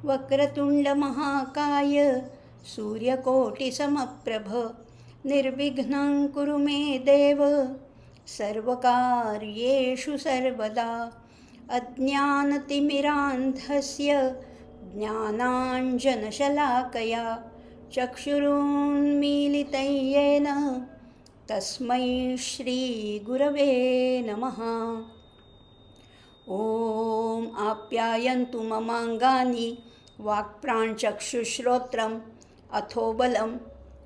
वक्रतुंड महाकाय सूर्यकोटिसमप्रभ निर्विघ्नं कुरु मे देव सर्वकार्येषु सर्वदा। अज्ञानतिमिरान्धस्य ज्ञानाञ्जनशलाकया चक्षुरुन्मीलितं येन तस्मै श्रीगुरवे नमः। ॐ आप्यायन्तु ममाङ्गानि वाक्प्राणचक्षुश्रोत्रम् अथो बलम्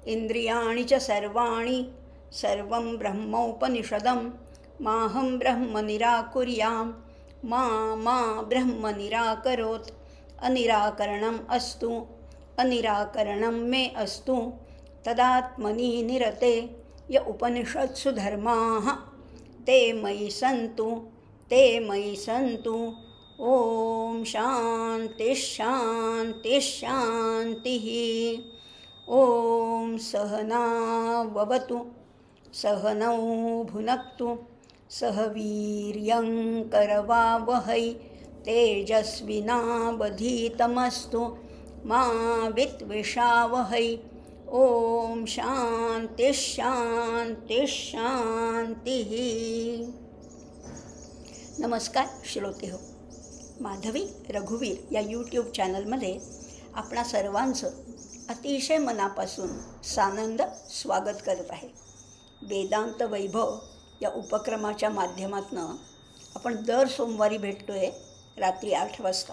इन्द्रियाणि च सर्वाणि सर्वं ब्रह्मोपनिषदं माहं ब्रह्म निराकुर्यां मा ब्रह्म निराकरोत्। अनिराकरणम् अस्तु अनिराकरणं मे अस्तु तदात्मनि निरते य उपनिषत्सु धर्माः ते मयि सन्तु ते मयि सन्तु। ॐ शान्तिः शान्तिः शान्तिः। ॐ सहनाववतु सहनौ भुनक्तु सह वीर्यं करवावहै तेजस्विनावधीतमस्तु मा विद्विषावहै। ॐ शान्तिः शान्तिः शान्तिः। नमस्कार श्रोतेहो, माधवी रघुवीर या यूट्यूब चॅनलमध्ये आपणा सर्वांचं अतिशय मनापासून सानंद स्वागत करत आहे। वेदांत वैभव या उपक्रमाच्या माध्यमातून आपण दर सोमवारी भेटतो आहे रात्री 8 वाजता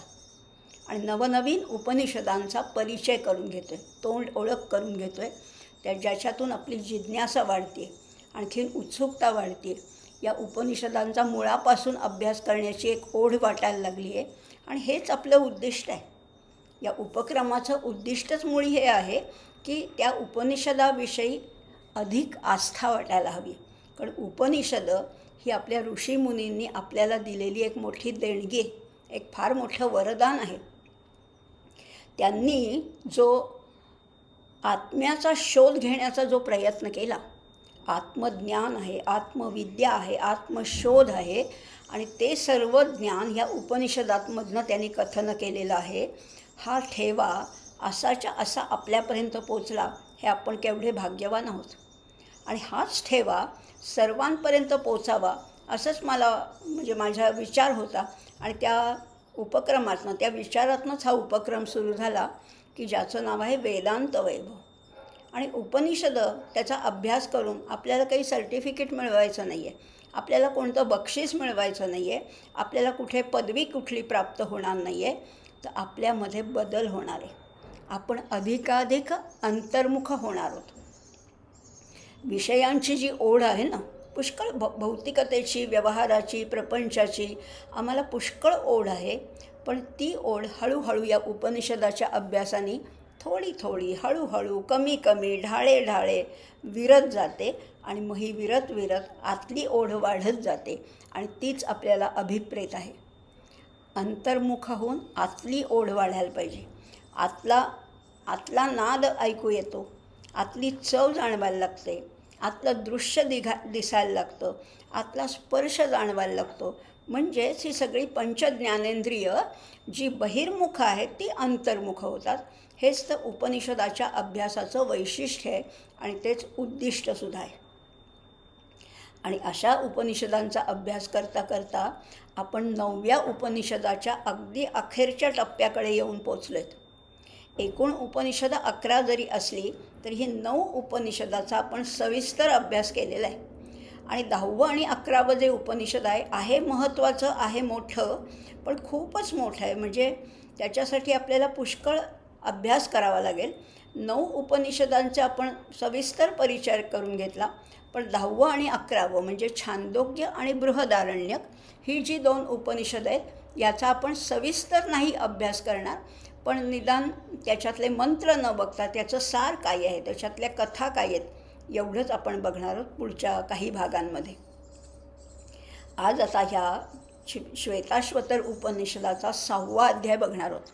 आणि नवनवीन उपनिषदांचा परिचय करून घेतो आहे, तोंड ओळख करून घेतो आहे, ज्याच्यातून आपली जिज्ञासा वाढते, आणखीन उत्सुकता वाढते। या उपनिषदांचा मुळापासून अभ्यास करण्याची एक ओढ वाटायला लागली आहे आणि हेच आपलं उद्दिष्ट आहे। या उपक्रमाचं उद्दिष्टच मुळी हे आहे की त्या उपनिषदाविषयी अधिक आस्था वाटायला हवी, कारण उपनिषद ही आपल्या ऋषीमुनींनी आपल्याला दिलेली एक मोठी देणगी, एक फार मोठं वरदान आहे। त्यांनी जो आत्म्याचा शोध घेण्याचा जो प्रयत्न केला, आत्मज्ञान आहे, आत्मविद्या आहे, आत्मशोध आहे, आणि ते सर्व ज्ञान ह्या उपनिषदांमधनं त्यांनी कथन केलेलं आहे। हा ठेवा असाच्या असा आपल्यापर्यंत पोचला, हे आपण केवढे भाग्यवान आहोत। आणि हाच ठेवा सर्वांपर्यंत पोचावा असंच मला माझा विचार होता आणि त्या उपक्रमातनं, त्या विचारातनंच हा उपक्रम सुरू झाला की ज्याचं नाव आहे वेदांत वैभव। आणि उपनिषद त्याचा अभ्यास करून आपल्याला काही सर्टिफिकेट मिळवायचं नाही आहे, आपल्याला कोणतं बक्षीस मिळवायचं नाही आहे, आपल्याला कुठे पदवी कुठली प्राप्त होणार नाही आहे, तर आपल्यामध्ये बदल होणार आहे। आपण अधिकाधिक अंतर्मुख होणार आहोत। विषयांची जी ओढ आहे ना, पुष्कळ भौतिकतेची, व्यवहाराची, प्रपंचाची आम्हाला पुष्कळ ओढ आहे, पण ती ओढ हळूहळू या उपनिषदाच्या अभ्यासाने थोडी थोडी, हळूहळू, कमी कमी, ढाळे ढाळे विरत जाते आणि मग ही विरत विरत आतली ओढ वाढत जाते आणि तीच आपल्याला अभिप्रेत आहे। अंतर्मुख होऊन आतली ओढ वाढायला पाहिजे। आतला नाद ऐकू येतो, आतली चव जाणवायला लागते, आतलं दृश्य दिसायला लागतं, आतला स्पर्श जाणवायला लागतो। म्हणजेच ही सगळी पंचज्ञानेंद्रिय जी बहिर्मुख आहेत ती अंतर्मुख होतात। हेच तर उपनिषदाच्या अभ्यासाचं वैशिष्ट्य आहे आणि तेच उद्दिष्टसुद्धा आहे। आणि अशा उपनिषदांचा अभ्यास करता करता आपण 9व्या उपनिषदाच्या अगदी अखेरच्या टप्प्याकडे येऊन पोचलोत। एकूण उपनिषद 11 जरी असली तरी ही 9 उपनिषदाचा आपण सविस्तर अभ्यास केलेला आहे। आणि 10वं आणि 11वं जे उपनिषद आहे महत्त्वाचं, आहे मोठं, पण खूपच मोठं आहे, म्हणजे त्याच्यासाठी आपल्याला पुष्कळ अभ्यास करावा लागेल। 9 उपनिषदांचा आपण सविस्तर परिचय करून घेतला, पण 10वं आणि 11वं म्हणजे छांदोग्य आणि बृहदारण्यक ही जी 2 उपनिषद आहेत याचा आपण सविस्तर नाही अभ्यास करणार, पण निदान त्याच्यातले मंत्र न बघता त्याचं सार काय आहे, त्याच्यातल्या कथा काय आहेत, एवढंच आपण बघणार आहोत पुढच्या काही भागांमध्ये। आज आता ह्या श्वेताश्वतर उपनिषदाचा 6वा अध्याय बघणार आहोत।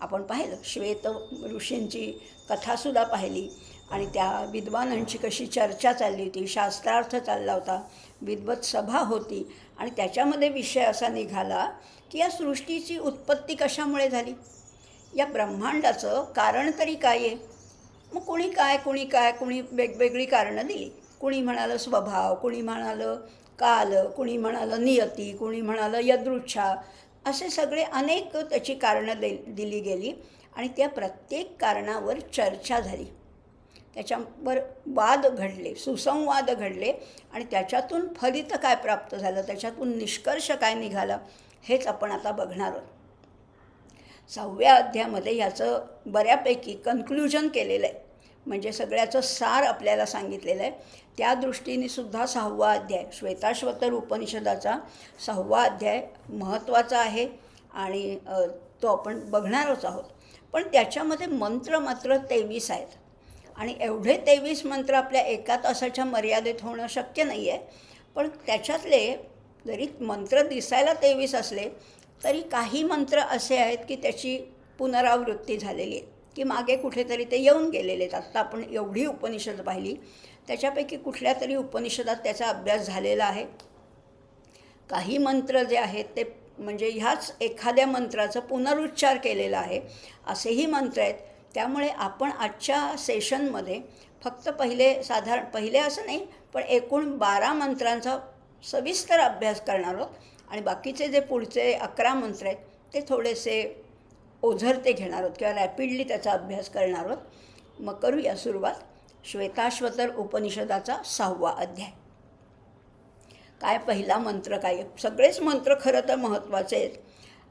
आपण पाहिलं, श्वेत ऋषींची कथासुद्धा पाहिली आणि त्या विद्वानांची कशी चर्चा चालली होती, शास्त्रार्थ चालला होता, विद्वत सभा होती आणि त्याच्यामध्ये विषय असा निघाला की या सृष्टीची उत्पत्ती कशामुळे झाली, या ब्रह्मांडाचं कारण तरी काय आहे? मग कुणी काय कुणी वेगवेगळी कारणं दिली. कुणी म्हणालं स्वभाव, कुणी म्हणालं काल, कुणी म्हणालं नियती, कुणी म्हणालं यदृच्छा. असे सगळे अनेक त्याची कारणं दिली गेली आणि त्या प्रत्येक कारणावर चर्चा झाली. त्याच्यावर वाद घडले, सुसंवाद घडले आणि त्याच्यातून फलित काय प्राप्त झालं, त्याच्यातून निष्कर्ष काय निघाला, हेच आपण आता बघणार आहोत. 6व्या अध्यायामध्ये ह्याचं बऱ्यापैकी कन्क्लुजन केलेलं आहे, म्हणजे सगळ्याचं सार आपल्याला सांगितलेलं आहे. त्या दृष्टीने सुद्धा 6वा अध्याय, श्वेताश्वतर उपनिषदाचा 6वा अध्याय महत्त्वाचा आहे आणि तो आपण बघणारच आहोत. पण त्याच्यामध्ये मंत्र मात्र 23 आहेत आणि एवढे 23 मंत्र आपल्या एका तासाच्या मर्यादेत होणं शक्य नाही आहे. पण त्याच्यातले जरी मंत्र दिसायला 23 असले तरी काही मंत्र असे आहेत की त्याची पुनरावृत्ती झालेली आहे, की मागे कुठेतरी ते येऊन गेलेले आहेत. आत्ता आपण एवढी उपनिषद पाहिली, त्याच्यापैकी कुठल्या तरी उपनिषदात त्याचा अभ्यास झालेला आहे. काही मंत्र जे आहेत ते म्हणजे ह्याच एखाद्या मंत्राचा पुनरुच्चार केलेला आहे, असेही मंत्र आहेत. त्यामुळे आपण आजच्या सेशनमध्ये फक्त पहिले असं नाही, पण एकूण 12 मंत्रांचा सविस्तर अभ्यास करणार आहोत आणि बाकीचे जे पुढचे 11 मंत्र आहेत ते थोडेसे ओझरते घेणार आहोत किंवा रॅपिडली त्याचा अभ्यास करणार आहोत. मग करूया सुरुवात. श्वेताश्वतर उपनिषदाचा 6वा अध्याय. काय पहिला मंत्र काय? सगळेच मंत्र खरं तर महत्त्वाचे आहेत.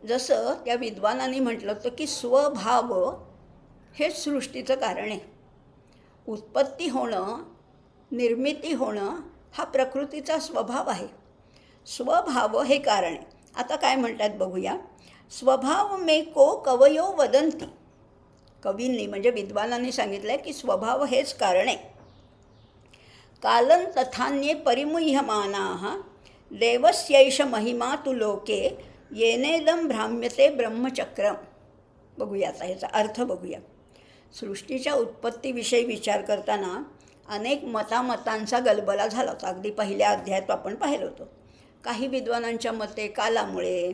जसं त्या विद्वानांनी म्हटलं होतं की स्वभाव हेच सृष्टीचं कारण आहे. उत्पत्ती होणं, निर्मिती होणं हा प्रकृतीचा स्वभाव आहे. स्वभाव हे कारण आहे. आता काय म्हणतात बघूया. स्वभाव मे को कवयो वदंती. कवींनी म्हणजे विद्वानांनी सांगितलं आहे की स्वभाव हेच कारण आहे. कालं तथान्ये परिमुह्यमानाः देवस्यैष महिमा तु लोके येनेदं भ्राम्यते ब्रह्मचक्रम. बघूया आता ह्याचा अर्थ बघूया. सृष्टीच्या उत्पत्तीविषयी विचार करताना अनेक मतांचा गलबला झाला होता. अगदी पहिल्या अध्यायात आपण पाहिलं होतं. काही विद्वानांच्या मते कालामुळे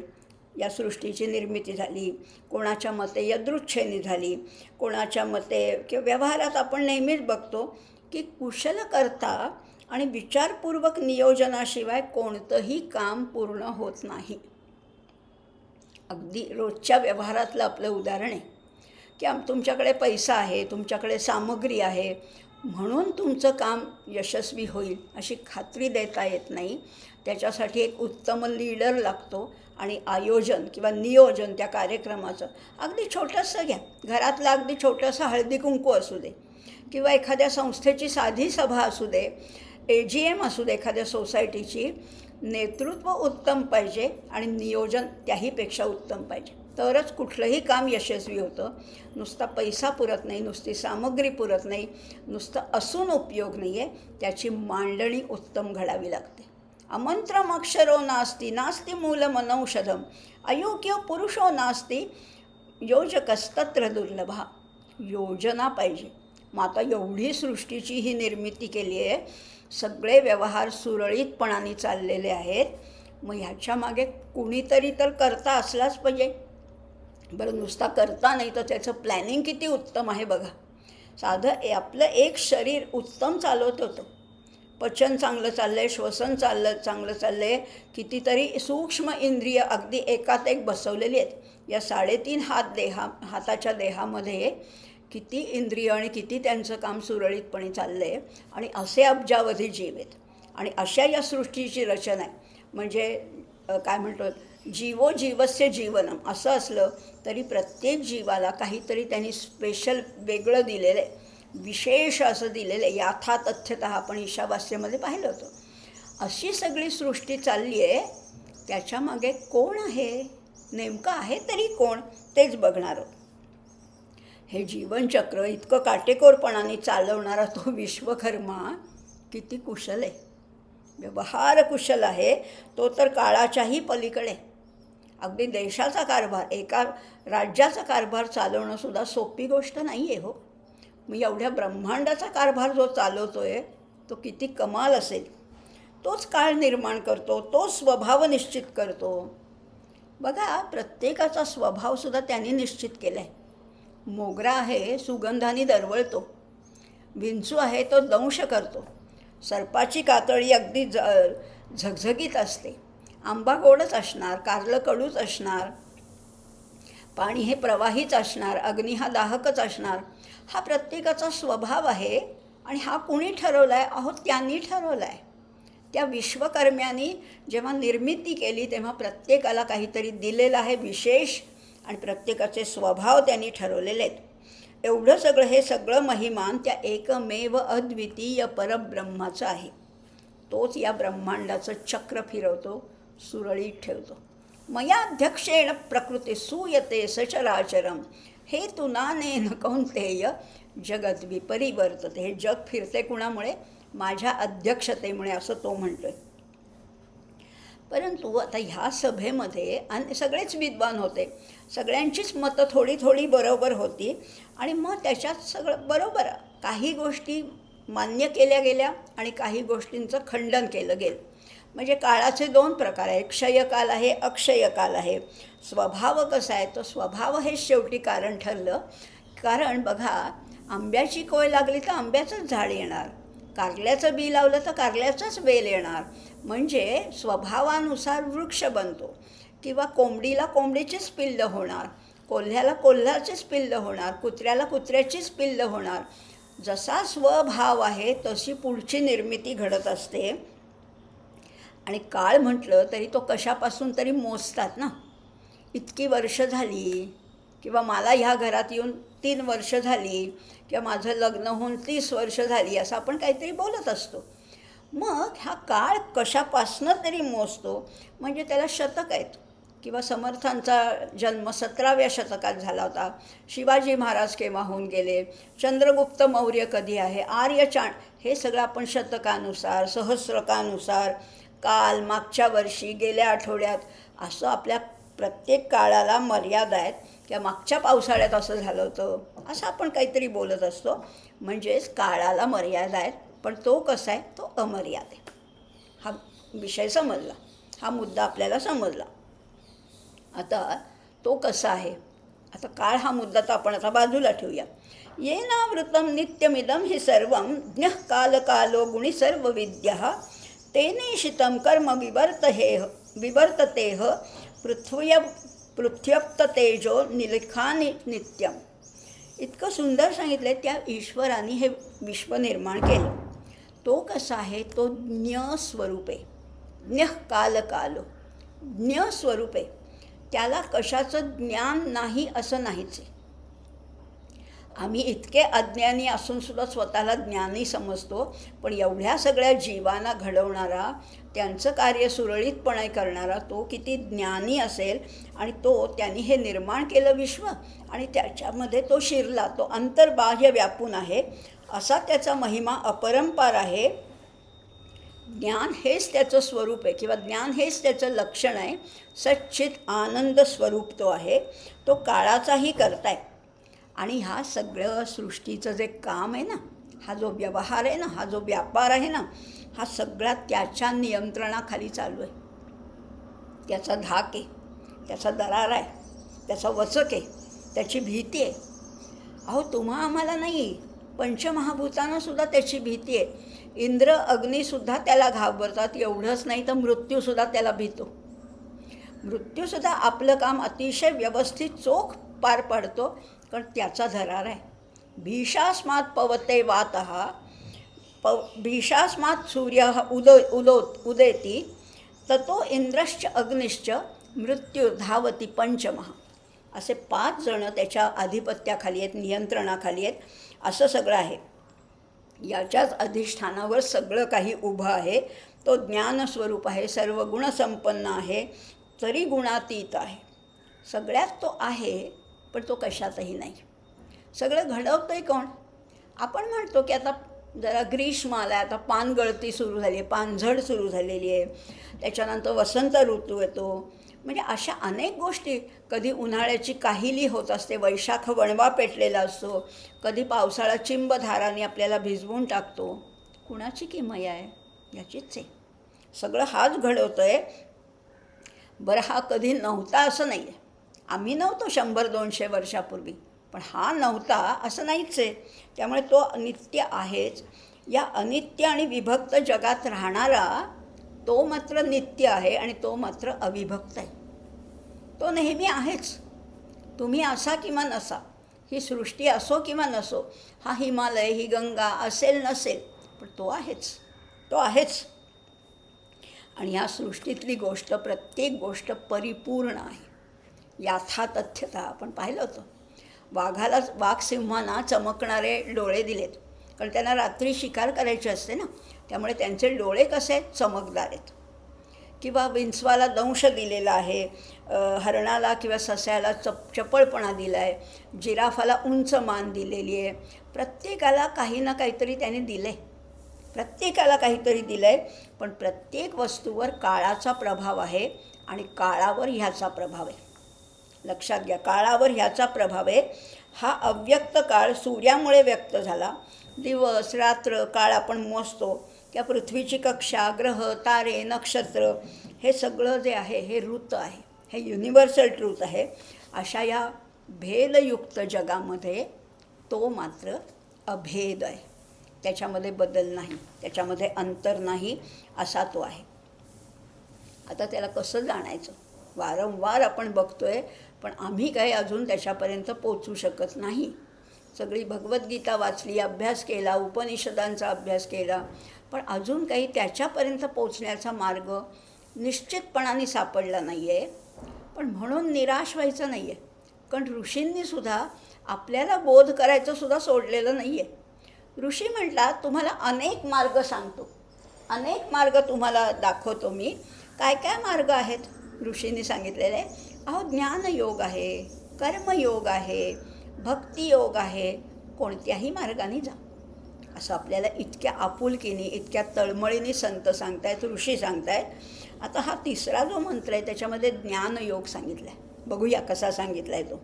या सृष्टीची निर्मिती झाली, कोणाच्या मते यदृच्छेने झाली, कोणाच्या मते किंवा व्यवहारात आपण नेहमीच बघतो की कुशलकर्ता आणि विचारपूर्वक नियोजनाशिवाय कोणतंही काम पूर्ण होत नाही. अगदी रोजच्या व्यवहारातलं आपलं उदाहरण आहे की तुमच्याकडे पैसा आहे, तुमच्याकडे सामग्री आहे म्हणून तुमचं काम यशस्वी होईल अशी खात्री देता येत नाही. त्याच्यासाठी एक उत्तम लीडर लागतो आणि आयोजन किंवा नियोजन त्या कार्यक्रमाचं अगदी छोटंसं घ्या. घरातलं अगदी छोटंसं हळदी कुंकू असू दे किंवा एखाद्या संस्थेची साधी सभा असू दे, AGM असू दे एखाद्या सोसायटीची, नेतृत्व उत्तम पाहिजे आणि नियोजन त्याहीपेक्षा उत्तम पाहिजे, तरच कुठलंही काम यशस्वी होतं. नुसता पैसा पुरत नाही, नुसती सामग्री पुरत नाही, नुसतं असून उपयोग नाही आहे, त्याची मांडणी उत्तम घडावी लागते. अमंत्रमक्षरो नास्ति नास्ति मूलमनौषधम अयोग्य पुरुषो नास्ति योजकस्तत्र दुर्लभा. योजना पाहिजे. मग आता एवढी सृष्टीची ही निर्मिती केली आहे, सगळे व्यवहार सुरळीतपणाने चाललेले आहेत. मग ह्याच्या मागे कुणीतरी तर करता असलाच पाहिजे. बरं, नुसता करता नाही तर त्याचं प्लॅनिंग किती उत्तम आहे बघा. साधं आपलं एक शरीर उत्तम चालवत होतं, पचन चांगलं चाललं आहे, श्वसन चांगलं चाललं आहे, कितीतरी सूक्ष्म इंद्रिय अगदी एकात एक बसवलेली आहेत. या 3.5 हाताच्या देहामध्ये किती इंद्रिय आणि किती त्यांचं काम सुरळीतपणे चाललं आहे आणि असे अब्जावधी जीव आहेत. आणि अशा या सृष्टीची रचना आहे. म्हणजे काय म्हणतो, जीवो जीवस्य जीवनम असं असलं तरी प्रत्येक जीवाला काहीतरी त्यांनी स्पेशल वेगळं दिलेलं आहे, विशेष असं दिलेलं आहे. याथा तथ्यतः आपण ईशावास्यमध्ये पाहिलं होतं. अशी सगळी सृष्टी चालली आहे. त्याच्यामागे कोण आहे, नेमकं आहे तरी कोण, तेच बघणार आहोत. हे जीवनचक्र इतकं काटेकोरपणाने चालवणारा तो विश्वकर्मा किती कुशल आहे, व्यवहार कुशल आहे. तो तर काळाच्याही पलीकडे. अगदी देशाचा कारभार, एका राज्याचा कारभार चालवणंसुद्धा सोपी गोष्ट नाही आहे हो. मग एवढ्या ब्रह्मांडाचा कारभार जो चालवतो आहे तो किती कमाल असेल. तोच काळ निर्माण करतो, तो स्वभाव निश्चित करतो. बघा, प्रत्येकाचा स्वभावसुद्धा त्यांनी निश्चित केला आहे. मोगरा आहे सुगंधाने दरवळतो, विंचू आहे तो दंश करतो, सर्पाची कातळी अगदी झगझगीत असते, आंबा गोडच असणार, कारलं कडूच असणार, पाणी हे प्रवाहीच असणार, अग्नी हा दाहकच असणार. हा प्रत्येकाचा स्वभाव आहे. आणि हा कुणी ठरवला आहे? अहो त्यांनी ठरवला आहे. त्या विश्वकर्म्यांनी जेव्हा निर्मिती केली तेव्हा प्रत्येकाला काहीतरी दिलेलं आहे विशेष, आणि प्रत्येकाचे स्वभाव त्यांनी ठरवलेले आहेत. एवढं सगळं, हे सगळं महिमान त्या एकमेव अद्वितीय परब्रह्माचं आहे. तोच या ब्रह्मांडाचं चक्र फिरवतो, सुरळीत ठेवतो. मया अध्यक्षेण प्रकृती सूयते सचराचरम हे तुनानेन कौंतेय जगत विपरिवर्तते. हे जग फिरते कुणामुळे? माझ्या अध्यक्षतेमुळे, असं तो म्हणतोय. परंतु आता ह्या सभेमध्ये सगळेच विद्वान होते, सगळ्यांचीच मतं थोडी थोडी बरोबर होती. आणि मग त्याच्यात सगळं बरोबर, काही गोष्टी मान्य केल्या गेल्या आणि काही गोष्टींचं खंडन केलं गेलं. म्हणजे काळाचे दोन प्रकार आहे, क्षयकाल आहे, अक्षयकाल आहे. स्वभाव कसा आहे? तो स्वभाव हे शेवटी कारण ठरलं. कारण बघा, आंब्याची कोय लागली तर आंब्याचंच झाड येणार, कारल्याचं बी लावलं तर कारल्याचंच वेल येणार. म्हणजे स्वभावानुसार वृक्ष बनतो. किंवा कोंबडीला कोंबडीचीच पिल्लं होणार, कोल्ह्याला कोल्ह्याचीच पिल्लं होणार, कुत्र्याला कुत्र्याचीच पिल्लं होणार. जसा स्वभाव आहे तशी पुढची निर्मिती घडत असते. आणि काळ म्हटलं तरी तो कशापासून तरी मोजतात ना. इतकी वर्ष झाली, किंवा मला ह्या घरात येऊन 3 वर्ष झाली, किंवा माझं लग्न होऊन 30 वर्ष झाली, असं आपण काहीतरी बोलत असतो. मग हा काळ कशापासनं तरी मोजतो. म्हणजे त्याला शतक आहेत. किंवा समर्थांचा जन्म 17व्या शतकात झाला होता, शिवाजी महाराज केव्हा होऊन गेले, चंद्रगुप्त मौर्य कधी आहे, आर्यचाण, हे सगळं आपण शतकानुसार, सहस्रकानुसार, काल, मागच्या वर्षी, गेल्या आठवड्यात, असं आपल्या प्रत्येक काळाला मर्यादा आहेत. किंवा मागच्या पावसाळ्यात असं झालं होतं, असं आपण काहीतरी बोलत असतो. म्हणजेच काळाला मर्यादा आहेत. पण तो कसा आहे? तो अमर्याद आहे. हा विषय समजला, हा मुद्दा आपल्याला समजला. आता तो कसा आहे? आता काळ हा मुद्दा तर आपण आता बाजूला ठेवूया. येनावृतं नित्यमिदं हि सर्वं ज्ञः कालकालो गुणी सर्व विद्यः तेनेशितं कर्म विवर्ततेह पृथ्व्यप्ततेजो निलिखानि नित्यम. इतकं सुंदर सांगितलं. त्या ईश्वराने हे विश्व निर्माण केलं. तो कसा आहे? तो ज्ञस्वरूप आहे. ज्ञः कालकालो, ज्ञस्वरूप आहे. त्याला कशाचं ज्ञान नाही असं नाहीच आहे. आम्ही इतके अज्ञानी असूनसुद्धा स्वतःला ज्ञानी समजतो. पण एवढ्या सगळ्या जीवांना घडवणारा, त्यांचं कार्य सुरळीतपणे करणारा तो किती ज्ञानी असेल. आणि त्यांनी हे निर्माण केलं विश्व, आणि त्याच्यामध्ये तो शिरला, तो अंतर्बाह्य व्यापून आहे. असा त्याचा महिमा अपरंपार आहे. ज्ञान हेच त्याचं स्वरूप आहे, किंवा ज्ञान हेच त्याचं लक्षण आहे. सच्चित आनंद स्वरूप तो आहे. तो काळाचाही करताय. आणि ह्या सगळं सृष्टीचं जे काम आहे ना, हा जो व्यवहार आहे ना, हा जो व्यापार आहे ना, हा सगळा त्याच्या नियंत्रणाखाली चालू आहे. त्याचा धाक आहे, त्याचा दरार आहे, त्याचा वचक आहे, त्याची भीती आहे. अहो तुम्हा आम्हाला नाही, पंचमहाभूतांनासुद्धा त्याची भीती आहे. इंद्र अग्नीसुद्धा त्याला घाबरतात. एवढंच नाही तर मृत्यूसुद्धा त्याला भीतो. मृत्यूसुद्धा आपलं काम अतिशय व्यवस्थित चोख पार पाडतो, कारण त्याचा दरार आहे. भीषास्मात पवते वातः भीषास्मात सूर्य उदेति ततो इंद्रश्च अग्निश्च मृत्यू धावती पंचमः. असे 5 जण त्याच्या आधिपत्याखाली आहेत, नियंत्रणाखाली आहेत. असं सगळं आहे. याच्याच अधिष्ठानावर सगळं काही उभं आहे. तो ज्ञानस्वरूप आहे, सर्व गुणसंपन्न आहे, तरी गुणातीत आहे. सगळ्यात तो आहे, पण तो कशातही नाही. सगळं घडवतं आहे कोण? आपण म्हणतो की आता जरा ग्रीष्म आला आहे, आता पानगळती सुरू झाली आहे, पानझड सुरू झालेली आहे, त्याच्यानंतर वसंत ऋतू येतो. म्हणजे अशा अनेक गोष्टी. कधी उन्हाळ्याची काहिली होत असते, वैशाख वणवा पेटलेला असतो, कधी पावसाळा चिंबधाराने आपल्याला भिजवून टाकतो. कुणाची किमया आहे? याचीच आहे. सगळं हाच घडवतो आहे. बरं, हा कधी नव्हता असं नाही आहे. आम्ही नव्हतो 100-200 वर्षापूर्वी. पण हा नव्हता असं नाहीच आहे. त्यामुळे तो नित्य आहेच. या अनित्य आणि विभक्त जगात राहणारा तो मात्र नित्य आहे आणि तो मात्र अविभक्त आहे. तो नेहमी आहेच. तुम्ही असा किंवा नसा, ही सृष्टी असो किंवा नसो, हा हिमालय, ही गंगा असेल नसेल, पण तो आहेच. तो आहेच. आणि ह्या सृष्टीतली गोष्ट, प्रत्येक गोष्ट परिपूर्ण आहे. याथातथ्यता आपण पाहिलं होतं. वाघ सिंहांना चमकणारे डोळे दिलेत, कारण त्यांना रात्री शिकार करायची असते ना, त्यामुळे त्यांचे डोळे कसे आहेत, चमकदार आहेत. किंवा विंचवाला दंश दिलेला आहे, हरणाला किंवा सस्याला चपळपणा दिला आहे, जिराफाला उंच मान दिलेली आहे. प्रत्येकाला काही ना काहीतरी त्याने दिलं आहे. प्रत्येकाला काहीतरी दिलं आहे. पण प्रत्येक वस्तूवर काळाचा प्रभाव आहे आणि काळावर ह्याचा प्रभाव आहे. लक्षात घ्या, काळावर ह्याचा प्रभाव आहे. हा अव्यक्त काळ सूर्यामुळे व्यक्त झाला. दिवस रात्र काळ आपण मोजतो, त्या पृथ्वीची कक्षा, ग्रह, तारे, नक्षत्र, हे सगळं जे आहे हे ऋत आहे. हे युनिव्हर्सल ट्रूथ आहे. अशा या भेदयुक्त जगामध्ये तो मात्र अभेद आहे. त्याच्यामध्ये बदल नाही, त्याच्यामध्ये अंतर नाही, असा तो आहे. आता त्याला कसं जाणायचं? वारंवार आपण बघतोय, पण आम्ही काही अजून त्याच्यापर्यंत पोचू शकत नाही. सगळी भगवद्गीता वाचली, अभ्यास केला, उपनिषदांचा अभ्यास केला, पण अजून काही त्याच्यापर्यंत पोचण्याचा मार्ग निश्चितपणाने सापडला नाही आहे. पण म्हणून निराश व्हायचं नाही आहे, कारण ऋषींनीसुद्धा आपल्याला बोध करायचं सुद्धा सोडलेलं नाही आहे. ऋषी म्हटला, तुम्हाला अनेक मार्ग सांगतो, अनेक मार्ग तुम्हाला दाखवतो मी. काय काय मार्ग आहेत ऋषींनी सांगितलेले? अहो, ज्ञानयोग आहे, कर्मयोग आहे, भक्तियोग आहे. कोणत्याही मार्गाने जा, असं आपल्याला इतक्या आपुलकीने, इतक्या तळमळीने संत सांगतायत, ऋषी सांगतायत. आता हा तिसरा जो मंत्र आहे त्याच्यामध्ये ज्ञानयोग सांगितला आहे. बघूया कसा सांगितला आहे तो.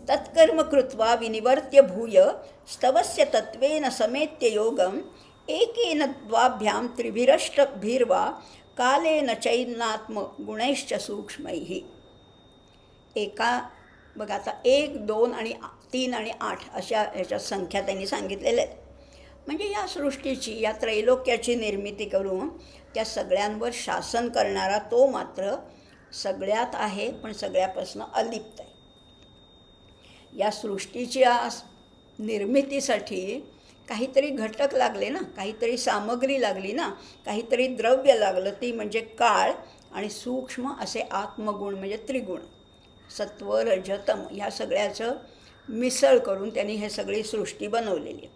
तत्कर्म कृत्वा विनिवर्त्य भूय स्तवस्य तत्वेन समेत्य योगम एकेन द्वाभ्याम त्रिभिरष्टभिर्वा कालेन चैनात्म गुणैश्च सूक्ष्मैः. एका बघा आता 1, 2 आणि 3 आणि 8 अशा ह्याच्या संख्या त्यांनी सांगितलेल्या आहेत. म्हणजे या सृष्टीची, या त्रैलोक्याची निर्मिती करून त्या सगळ्यांवर शासन करणारा तो मात्र सगळ्यात आहे, पण सगळ्यापासून अलिप्त आहे. या सृष्टीच्या निर्मितीसाठी काहीतरी घटक लागले ना, काहीतरी सामग्री लागली ना, काहीतरी द्रव्य लागलं. ती म्हणजे काळ आणि सूक्ष्म असे आत्मगुण म्हणजे त्रिगुण, सत्व रज तम, ह्या सगळ्याचं मिसळ करून त्यांनी हे सगळी सृष्टी बनवलेली.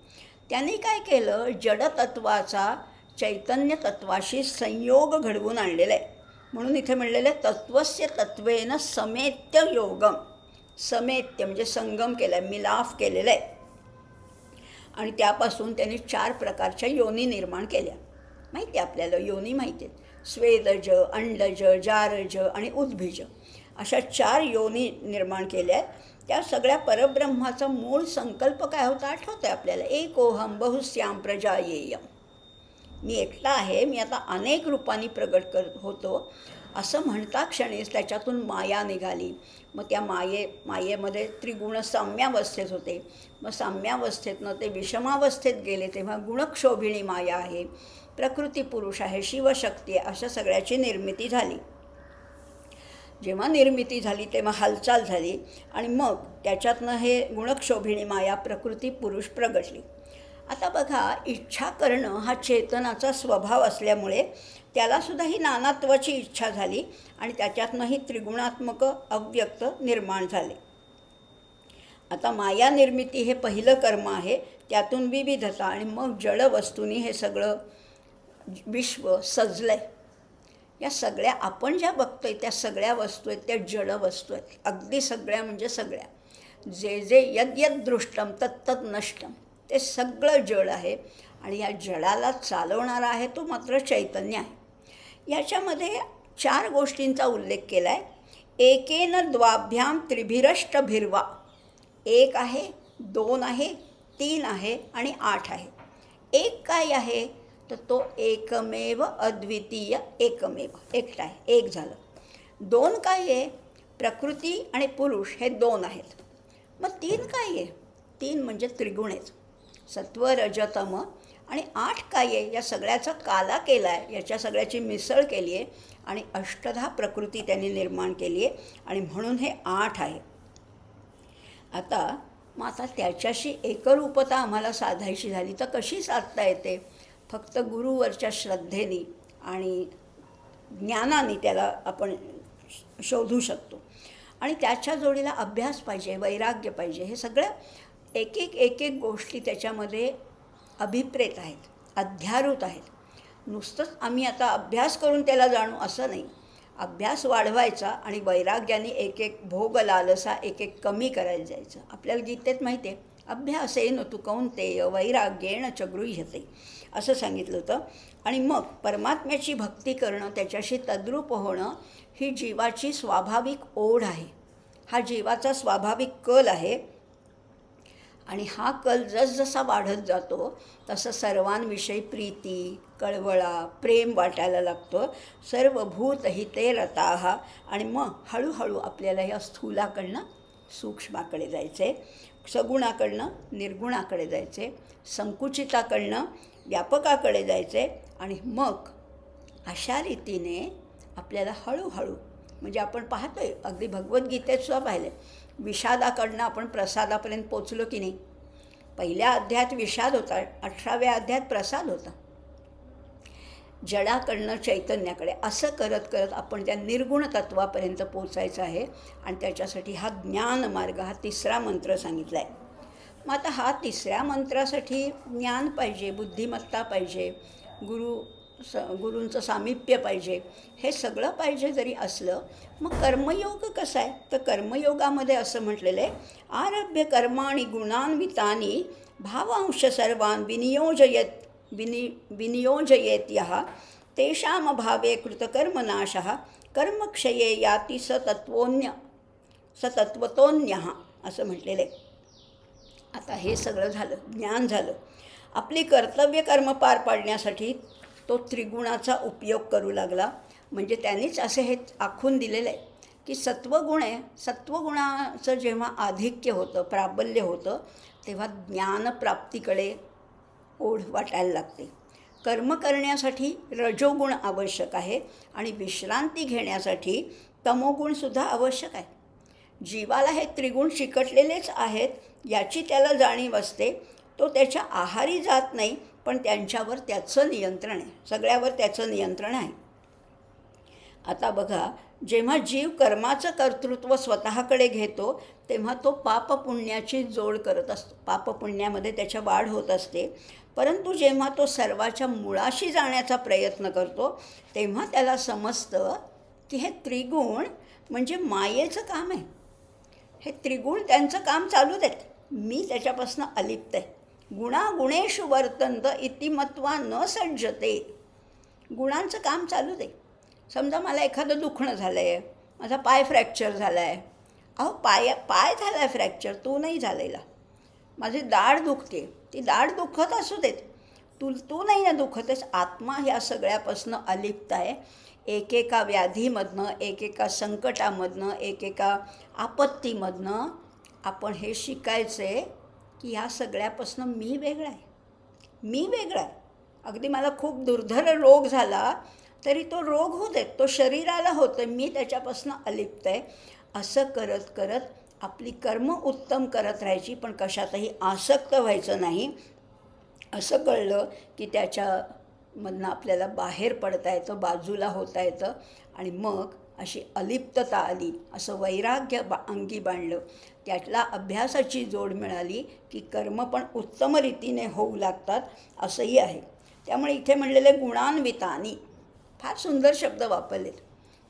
त्यांनी काय केलं, जडतत्वाचा चैतन्य तत्वाशी संयोग घडवून आणलेला आहे. म्हणून इथे म्हणलेलं आहे तत्वस्य तत्वेन समेत्य योगम. समेत्य म्हणजे संगम केला आहे, मिलाफ केलेला आहे. आणि त्यापासून त्यांनी 4 प्रकारच्या योनी निर्माण केल्या. माहिती आहे आपल्याला, योनी माहिती आहेत, स्वेदज, अंडज, जारज आणि उद्भिज, अशा 4 योनी निर्माण केल्या आहेत. त्या सगळ्या परब्रह्माचा मूळ संकल्प काय होता आठवतं आहे आपल्याला? एकोहम बहुस्याम प्रजायेयम. मी एकटा आहे, मी आता अनेक रूपांनी प्रगट करत होतो, असं म्हणता क्षणीच त्याच्यातून माया निघाली. मग त्या मायेमध्ये त्रिगुण साम्यावस्थेत होते. मग साम्यावस्थेतनं ते विषमावस्थेत गेले, तेव्हा गुणक्षोभिणी माया आहे, प्रकृती पुरुष आहे, शिवशक्ती आहे, अशा सगळ्याची निर्मिती झाली. जेव्हा निर्मिती झाली तेव्हा हालचाल झाली आणि मग त्याच्यातनं हे गुणक्षोभिणी माया, प्रकृती पुरुष प्रगटली. आता बघा, इच्छा करणं हा चेतनाचा स्वभाव असल्यामुळे त्यालासुद्धा ही नानात्वाची इच्छा झाली आणि त्याच्यातनंही त्रिगुणात्मक अव्यक्त निर्माण झाले. आता माया निर्मिती हे पहिलं कर्म आहे, त्यातून विविधता आणि मग जडवस्तूंनी हे सगळं विश्व सजलं आहे. या सगळ्या आपण ज्या बघतोय त्या सगळ्या वस्तू आहेत, त्या जड वस्तू आहेत. अगदी सगळ्या म्हणजे सगळ्या. जे जे यद्यद दृष्टम तत्तत नष्टम, ते सगळं जड आहे. आणि या जडाला चालवणारा आहे तो मात्र चैतन्य आहे. याच्यामध्ये 4 गोष्टींचा उल्लेख केला आहे. एकेन द्वाभ्याम त्रिभिरष्टभिर्वा. 1 आहे, 2 आहे, 3 आहे आणि 8 आहे. 1 काय आहे तर तो एकमेव अद्वितीय, एकमेव, एकटा आहे, 1 झालं. 2 काय आहे, प्रकृती आणि पुरुष हे 2 आहेत. मग 3 काय आहे? 3 म्हणजे त्रिगुण आहेत. सत्व, रज, तम आणि 8 काय आहे? या सगळ्याचा काला केला आहे, याच्या सगळ्याची मिसळ केली आहे आणि अष्टधा प्रकृती त्यांनी निर्माण केली आहे आणि म्हणून हे 8 आहे. आता त्याच्याशी एकरूपता आम्हाला साधायची झाली तर कशी साधता येते? फक्त गुरुवरच्या श्रद्धेने आणि ज्ञानाने त्याला आपण शोधू शकतो. आणि त्याच्या जोडीला अभ्यास पाहिजे, वैराग्य पाहिजे. हे सगळं एक एक गोष्टी त्याच्यामध्ये अभिप्रेत आहेत, अध्यारूत आहेत. नुसतंच आम्ही आता अभ्यास करून त्याला जाणू असं नाही. अभ्यास वाढवायचा आणि वैराग्याने एक भोग लालसा एक कमी करायला जायचं. आपल्याला गीतेत माहिती आहे, अभ्यासेन तु कौंतेय वैराग्येण च गृह्यते असं सांगितलं होतं. आणि मग परमात्म्याची भक्ती करणं, त्याच्याशी तद्रूप होणं ही जीवाची स्वाभाविक ओढ आहे. हा जीवाचा स्वाभाविक कल आहे. आणि हा कल जसजसा वाढत जातो तसं सर्वांविषयी प्रीती, कळवळा, प्रेम वाटायला लागतं. सर्व भूतहिते रताः. आणि मग हळूहळू आपल्याला या स्थूलाकडनं सूक्ष्माकडे जायचे, सगुणाकडनं निर्गुणाकडे जायचे, संकुचिताकडनं व्यापकाकडे जायचे. आणि मग अशा रीतीने आपल्याला हळूहळू, म्हणजे आपण पाहतोय अगदी भगवद्गीतेत सुद्धा पाहिलं, विषादाकडनं आपण प्रसादापर्यंत पोचलो की नाही. पहिल्या अध्यायात विषाद होता, 18व्या अध्यायात प्रसाद होता. जडाकडनं चैतन्याकडे असं करत करत आपण त्या निर्गुण तत्वापर्यंत पोचायचं आहे. आणि त्याच्यासाठी हा ज्ञानमार्ग, हा 3रा मंत्र सांगितला आहे. मग आता हा 3ऱ्या मंत्रासाठी ज्ञान पाहिजे, बुद्धिमत्ता पाहिजे, गुरूंचं सामिप्य पाहिजे. हे सगळं पाहिजे जरी असलं, मग कर्मयोग कसा आहे? तर कर्मयोगामध्ये असं म्हटलेलं आहे, आरभ्य कर्माणि गुणान्वितानि भावांश सर्वान् विनियोजयेत्यः तेषां भावे कृतकर्मनाशः कर्मक्षये याति सतत्वतोन्यः असं म्हटलेलं आहे. आता हे सगळं झालं, ज्ञान झालं. आपली कर्तव्य कर्म पार पाडण्यासाठी तो त्रिगुणाचा उपयोग करू लागला. म्हणजे त्यांनीच असे हे आखून दिलेलं आहे की सत्वगुण आहे, सत्वगुणाचं जेव्हा आधिक्य होतं, प्राबल्य होतं, तेव्हा ज्ञानप्राप्तीकडे ओढ वाटायला लागते. कर्म करण्यासाठी रजोगुण आवश्यक आहे आणि विश्रांती घेण्यासाठी तमोगुणसुद्धा आवश्यक आहे. जीवाला हे त्रिगुण चिकटलेलेच आहेत याची त्याला जाणीव असते. तो त्याच्या आहारी जात नाही, पण त्यांच्यावर त्याचं नियंत्रण आहे, सगळ्यावर त्याचं नियंत्रण आहे. आता बघा, जेव्हा जीव कर्माचं कर्तृत्व स्वतःकडे घेतो तेव्हा तो पापपुण्याची जोड करत असतो, पापपुण्यामध्ये त्याच्या वाढ होत असते. परंतु जेव्हा तो सर्वाच्या मुळाशी जाण्याचा प्रयत्न करतो तेव्हा त्याला समजतं की हे त्रिगुण म्हणजे मायेचं काम आहे. हे त्रिगुण त्यांचं काम चालू देत, मी त्याच्यापासून अलिप्त आहे. गुणागुणेषु वर्तन्त इति मत्वा न सज्जते. गुणांचं काम चालू दे. समजा मला एखादं दुखणं झालं आहे, माझा पाय फ्रॅक्चर झाला आहे. अहो पाय झाला आहे फ्रॅक्चर, तू नाही झालेला. माझी दाढ दुखते, ती दाढ दुखत असू देत, तू नाही ना दुखतेस. आत्मा ह्या सगळ्यापासून अलिप्त आहे. एकेका व्याधीमधनं, एकेका संकटामधनं, एकेका आपत्तीमधनं आपण हे शिकायचे की ह्या सगळ्यापासून मी वेगळा आहे, मी वेगळा आहे. अगदी मला खूप दुर्धर रोग झाला तरी तो रोग होऊ देत, तो शरीराला होतो, मी त्याच्यापासून अलिप्त आहे. असं करत करत आपली कर्म उत्तम करत राहायची, पण कशातही आसक्त व्हायचं नाही. असं कळलं की त्याच्यामधनं आपल्याला बाहेर पडता येतं, बाजूला होता येतं. आणि मग अशी अलिप्तता आली, असं वैराग्य अंगी बांधलं, त्यातला अभ्यासाची जोड मिळाली की कर्म पण उत्तम रीतीने होऊ लागतात असंही आहे. त्यामुळे इथे म्हणलेले गुणान्वितानी, फार सुंदर शब्द वापरलेत.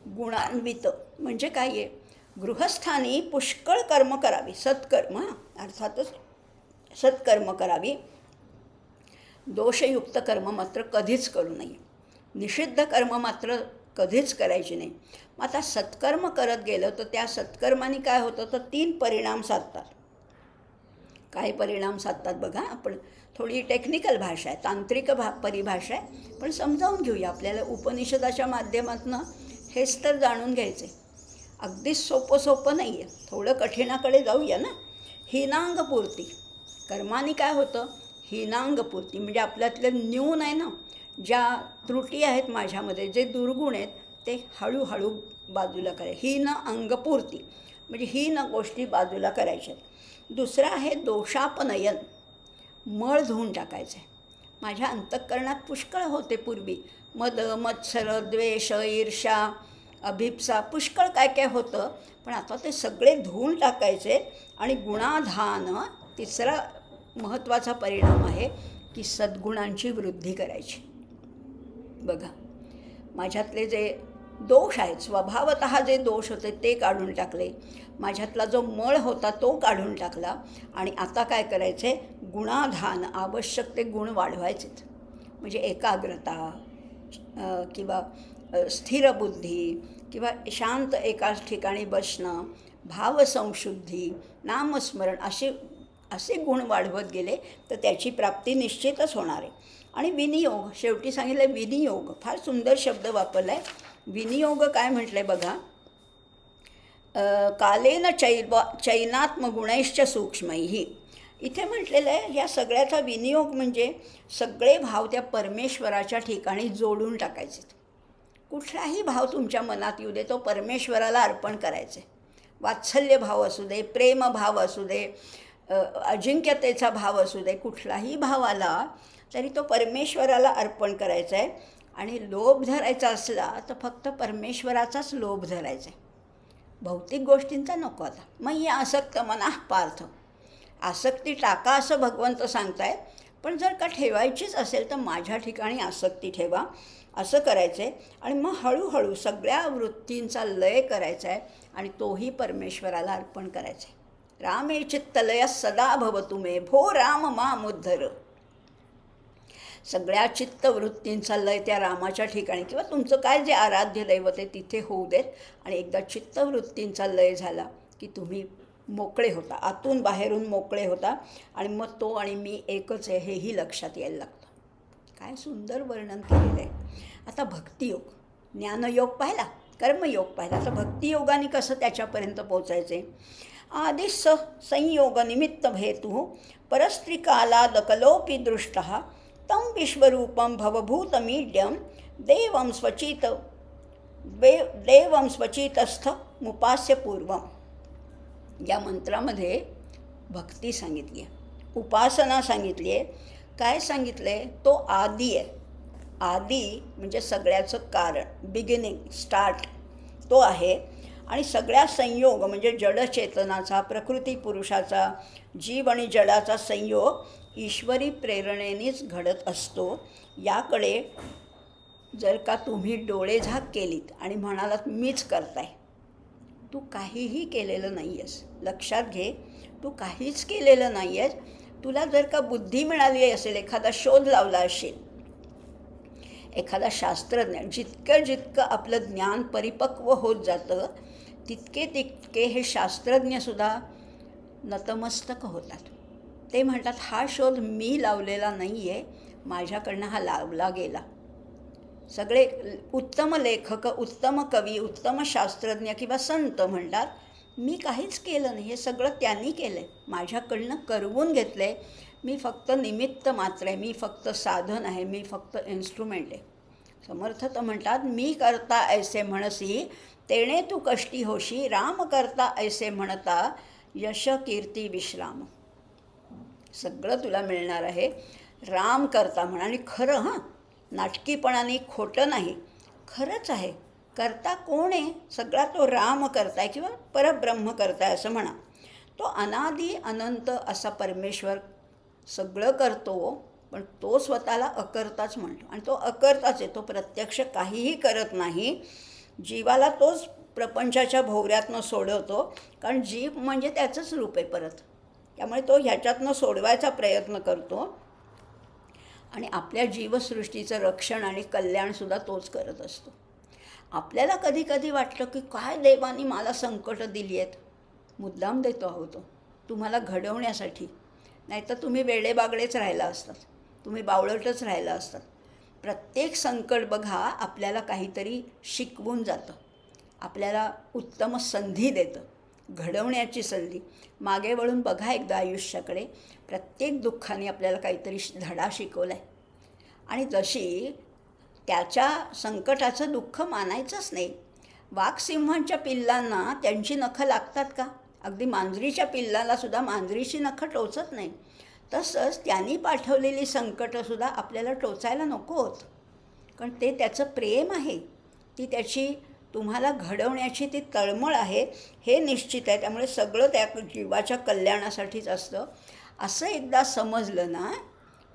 गुणान्वित म्हणजे काय आहे? गृहस्थानी पुष्कळ कर्म करावी, सत्कर्म, अर्थातच सत्कर्म करावी. दोषयुक्त कर्म मात्र कधीच करू नये, निषिद्ध कर्म मात्र कधीच करायची नाही. मग आता सत्कर्म करत गेलं तर त्या सत्कर्माने काय होतं तर 3 परिणाम साधतात. काय परिणाम साधतात बघा, आपण थोडी टेक्निकल भाषा आहे, तांत्रिक परिभाषा आहे, पण समजावून घेऊया. आपल्याला उपनिषदाच्या माध्यमातून हेच तर जाणून घ्यायचं आहे. अगदीच सोपं नाही आहे, थोडं कठीणाकडे जाऊया ना. हीनांगपूर्ती. कर्माने काय होतं? हीनांगपूर्ती म्हणजे आपल्यातलं न्यून आहे ना, ज्या त्रुटी आहेत माझ्यामध्ये, जे दुर्गुण आहेत ते हळूहळू बाजूला करायचे. हीन अंगपूर्ती म्हणजे हीन गोष्टी बाजूला करायच्या. दुसरं आहे दोषापनयन, मळ धुवून टाकायचं आहे. माझ्या अंतःकरणात पुष्कळ होते पूर्वी मद, मत्सर, द्वेष, ईर्ष्या, अभिप्सा, पुष्कळ काय काय होतं. पण आता ते सगळे धुवून टाकायचे. आणि गुणाधान, तिसरा महत्त्वाचा परिणाम आहे की सद्गुणांची वृद्धी करायची. बघा, माझ्यातले जे दोष आहेत, स्वभावतः जे दोष होते ते काढून टाकले. माझ्यातला जो मळ होता तो काढून टाकला. आणि आता काय करायचे? गुणाधान, आवश्यक ते गुण वाढवायचेच. म्हणजे एकाग्रता किंवा स्थिर बुद्धी किंवा शांत एकाच ठिकाणी बसणं, भावसंशुद्धी, नामस्मरण, असे गुण वाढवत गेले तर त्याची प्राप्ती निश्चितच होणार आहे. आणि विनियोग, शेवटी सांगितलं आहे विनियोग. फार सुंदर शब्द वापरला आहे. विनियोग काय म्हटलं आहे बघा, कालेन चैनात्मगुणैश्च सूक्ष्मैः. इथे म्हटलेलं आहे ह्या सगळ्याचा विनियोग म्हणजे सगळे भाव त्या परमेश्वराच्या ठिकाणी जोडून टाकायचे. कुठलाही भाव तुमच्या मनात येऊ दे तो परमेश्वराला अर्पण करायचे. वात्सल्य भाव असू दे, प्रेमभाव असू दे, अजिंक्यतेचा भाव असू दे, कुठलाही भाव आला तरी तो परमेश्वराला अर्पण करायचा आहे. आणि लोभ धरायचा असला तर फक्त परमेश्वराचाच लोभ धरायचा आहे, भौतिक गोष्टींचा नको. आता मग या आसक्त मना पार्थ, आसक्ती टाका असं भगवंत सांगतायत. पण जर का ठेवायचीच असेल तर माझ्या ठिकाणी आसक्ती ठेवा असं करायचं आहे. आणि मग हळूहळू सगळ्या वृत्तींचा लय करायचा आहे आणि तोही परमेश्वराला अर्पण करायचा आहे. रामे चित्तलय सदा भवतु मे भो राम मामुद्धर. सगळ्या चित्तवृत्तींचा लय त्या रामाच्या ठिकाणी किंवा तुमचं काय जे आराध्य दैवत आहे तिथे होऊ देत. आणि एकदा चित्तवृत्तींचा लय झाला की तुम्ही मोकळे होता, आतून बाहेरून मोकळे होता. आणि मग तो आणि मी एकच आहे हेही लक्षात यायला लागतं. काय सुंदर वर्णन केलेलं आहे. आता भक्तियोग, ज्ञानयोग पाहिला, कर्मयोग पाहिला, तर भक्तियोगाने कसं त्याच्यापर्यंत पोचायचे? आदिस्स संयोग निमित्त भेतु परस्त्रिकालादकलोपि दृष्टः तं विश्वरूपं भवभूतमीड्यं देवं स्वचितस्थ मुपास्य पूर्वम. या मंत्रामध्ये भक्ती सांगितली आहे, उपासना सांगितली आहे. काय सांगितलं आहे? तो आदी आहे. आदी म्हणजे सगळ्याचं कारण, बिगिनिंग, स्टार्ट तो आहे. आणि सगळ्या संयोग म्हणजे जडचेतनाचा, प्रकृती पुरुषाचा, जीव आणि जडाचा संयोग ईश्वरी प्रेरणेनेच घडत असतो. याकडे जर का तुम्ही डोळेझाक केलीत आणि म्हणालात मीच करताय, तू काहीही केलेलं नाही आहेस. लक्षात घे, तू काहीच केलेलं नाही आहेस. तुला जर का बुद्धी मिळाली असेल, एखादा शोध लावला असेल, एखादा शास्त्रज्ञ, जितकं आपलं ज्ञान परिपक्व होत जातं तितके हे शास्त्रज्ञसुद्धा नतमस्तक होतात. ते म्हणतात हा शोध मी लावलेला नाही आहे, माझ्याकडनं हा लावला गेला. सगळे उत्तम लेखक, उत्तम कवी, उत्तम शास्त्रज्ञ किंवा संत म्हणतात मी काहीच केलं नाही, हे सगळं त्यांनी केलं आहे, माझ्याकडनं करवून घेतलं आहे. मी फक्त निमित्त मात्र आहे, मी फक्त साधन आहे, मी फक्त इन्स्ट्रुमेंट आहे. समर्थ तर म्हणतात मी करता ऐसे म्हणसी तेणे तू कष्टी होशी, राम करता ऐसे म्हणता यश कीर्ती विश्राम. सगळं तुला मिळणार आहे. राम करता म्हणा. आणि खरं, हां, नाटकीपणाने खोटं नाही, खरंच आहे. करता कोण आहे? सगळा तो राम करताय किंवा परब्रह्म करताय असं म्हणा. तो अनादी अनंत असा परमेश्वर सगळं करतो, पण तो स्वतःला अकर्ताच म्हणतो. आणि तो अकर्ताच आहे, तो प्रत्यक्ष काहीही करत नाही. जीवाला तोच प्रपंचाच्या भोवऱ्यातनं सोडवतो, कारण जीव म्हणजे त्याचंच रूप आहे परत. त्यामुळे तो ह्याच्यातनं सोडवायचा प्रयत्न करतो. आणि आपल्या जीवसृष्टीचं रक्षण आणि कल्याणसुद्धा तोच करत असतो. आपल्याला कधी कधी वाटतं की काय देवानी मला संकट दिली आहेत. मुद्दाम देतो आहोत तुम्हाला घडवण्यासाठी, नाहीतर तुम्ही वेडेबागडेच राहिला असतात, तुम्ही बावळटच राहिला असतात. प्रत्येक संकट बघा आपल्याला काहीतरी शिकवून जातं, आपल्याला उत्तम संधी देतं. घडवण्याची संधी. मागे वळून बघा एकदा आयुष्याकडे. प्रत्येक दुःखाने आपल्याला काहीतरी धडा शिकवला आहे. आणि जशी त्याच्या संकटाचं दुःख मानायचंच नाही. वाघसिंहांच्या पिल्लांना त्यांची नखं लागतात का? अगदी मांजरीच्या पिल्लालासुद्धा मांजरीची नखं टोचत नाही. तसंच त्यांनी पाठवलेली संकटंसुद्धा आपल्याला टोचायला नको होत. कारण ते त्याचं प्रेम आहे, ती त्याची तुम्हाला घडवण्याची ती तळमळ आहे, हे निश्चित आहे. त्यामुळे सगळं त्या जीवाच्या कल्याणासाठीच असतं. असं एकदा समजलं ना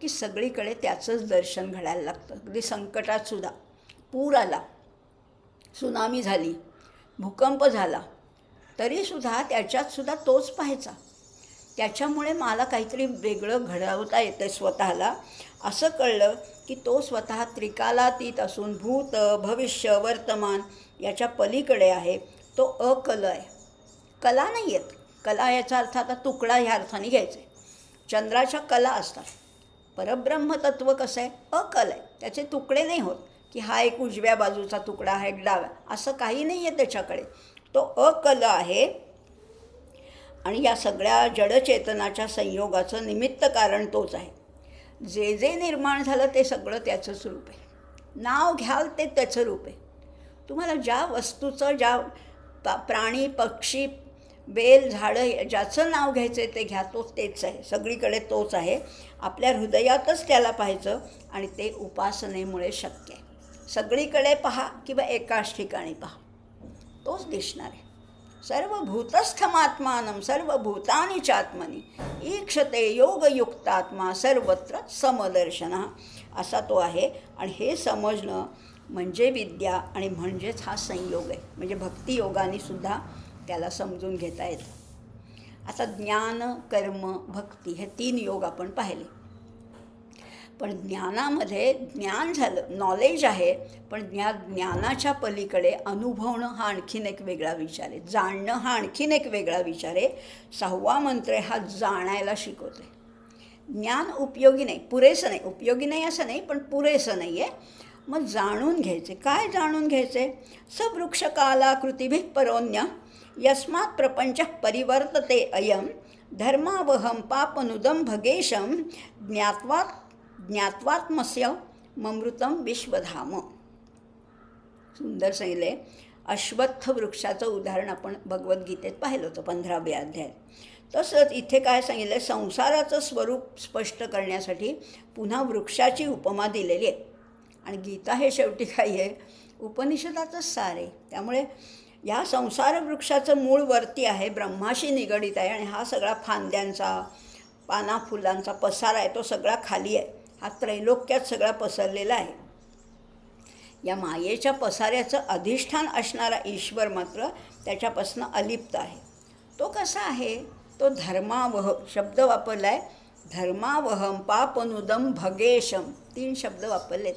की सगळीकडे त्याचंच दर्शन घडायला लागतं. अगदी संकटातसुद्धा पूर आला, सुनामी झाली, भूकंप झाला, तरीसुद्धा त्याच्यातसुद्धा तोच पाहायचा. त्याच्यामुळे मला काहीतरी वेगळं घडवता येतं स्वतःला असं कळलं की तो स्वतः त्रिकालातीत असून भूत भविष्य वर्तमान याच्या पलीकडे आहे. तो अकल आहे, कला नाही आहेत. कला याचा अर्थ आता तुकडा ह्या अर्थाने घ्यायचा आहे. चंद्राच्या कला असतात. परब्रह्मतत्व कसं आहे? अकल आहे. त्याचे तुकडे नाही होत की हा एक उजव्या बाजूचा तुकडा, हा एक डाव्या, असं काही नाही आहे त्याच्याकडे. तो अकल आहे. आणि या सगळ्या जडचेतनाच्या संयोगाचं निमित्त कारण तोच आहे. जे जे निर्माण झालं ते सगळं त्याचंच रूप आहे. नाव घ्याल ते त्याचं रूप आहे. तुम्हाला ज्या वस्तूचं, ज्या प्राणी पक्षी बेल झाडं ज्याचं नाव घ्यायचं आहे ते घ्या, तोच तेच आहे. सगळीकडे तोच आहे. आपल्या हृदयातच त्याला पाहायचं आणि ते उपासनेमुळे शक्य आहे. सगळीकडे पहा किंवा एकाच ठिकाणी पहा, तोच दिसणार आहे. सर्वभूतस्थमात्मानं सर्वभूतानि चात्मनि ईक्षते योगयुक्तात्मा सर्वत्र समदर्शनः, असा तो आहे. आणि हे समजणं म्हणजे विद्या आणि म्हणजेच हा संयोग आहे. म्हणजे भक्तियोगाने सुद्धा त्याला समजून घेता येतं. आता ज्ञान कर्म भक्ती हे 3 योग आपण पाहिले. पण ज्ञानामध्ये ज्ञान झालं, नॉलेज आहे, पण ज्ञानाच्या पलीकडे अनुभवणं हा आणखीन एक वेगळा विचार आहे. जाणणं हा आणखीन एक वेगळा विचार आहे. 6वा मंत्र हा जाणायला शिकवतो. ज्ञान उपयोगी नाही, पुरेसं नाही. उपयोगी नाही असं नाही, पण पुरेसं नाही आहे. मग जाणून घ्यायचे. काय जाणून घ्यायचे? सवृक्षकालाकृतिभिः परोन्य यस्मात् प्रपंचः परिवर्तते अयं धर्मावहं पापनुदं भगेशं ज्ञात्वात्मस्य ममृतं विश्वधाम. सुंदर सांगितले. अश्वत्थ वृक्षाचं उदाहरण आपण भगवद्गीतेत पाहिलं होतं 15व्या अध्यायात. तसंच इथे काय सांगितलं? संसाराचं स्वरूप स्पष्ट करण्यासाठी पुन्हा वृक्षाची उपमा दिलेली आहे. आणि गीता हे शेवटी काय आहे? उपनिषदाचंच सार आहे. त्यामुळे या संसार वृक्षाचं मूळ वरती आहे, ब्रह्माशी निगडित आहे. आणि हा सगळा फांद्यांचा, पाना फुलांचा पसारा आहे, तो सगळा खाली आहे. हा त्रैलोक्यात सगळा पसरलेला आहे. या मायेच्या पसाऱ्याचं अधिष्ठान असणारा ईश्वर मात्र त्याच्यापासून अलिप्त आहे. तो कसा आहे? तो धर्मावह शब्द वापरला आहे. धर्मावहम पापनुदम भगेशम 3 शब्द वापरलेत.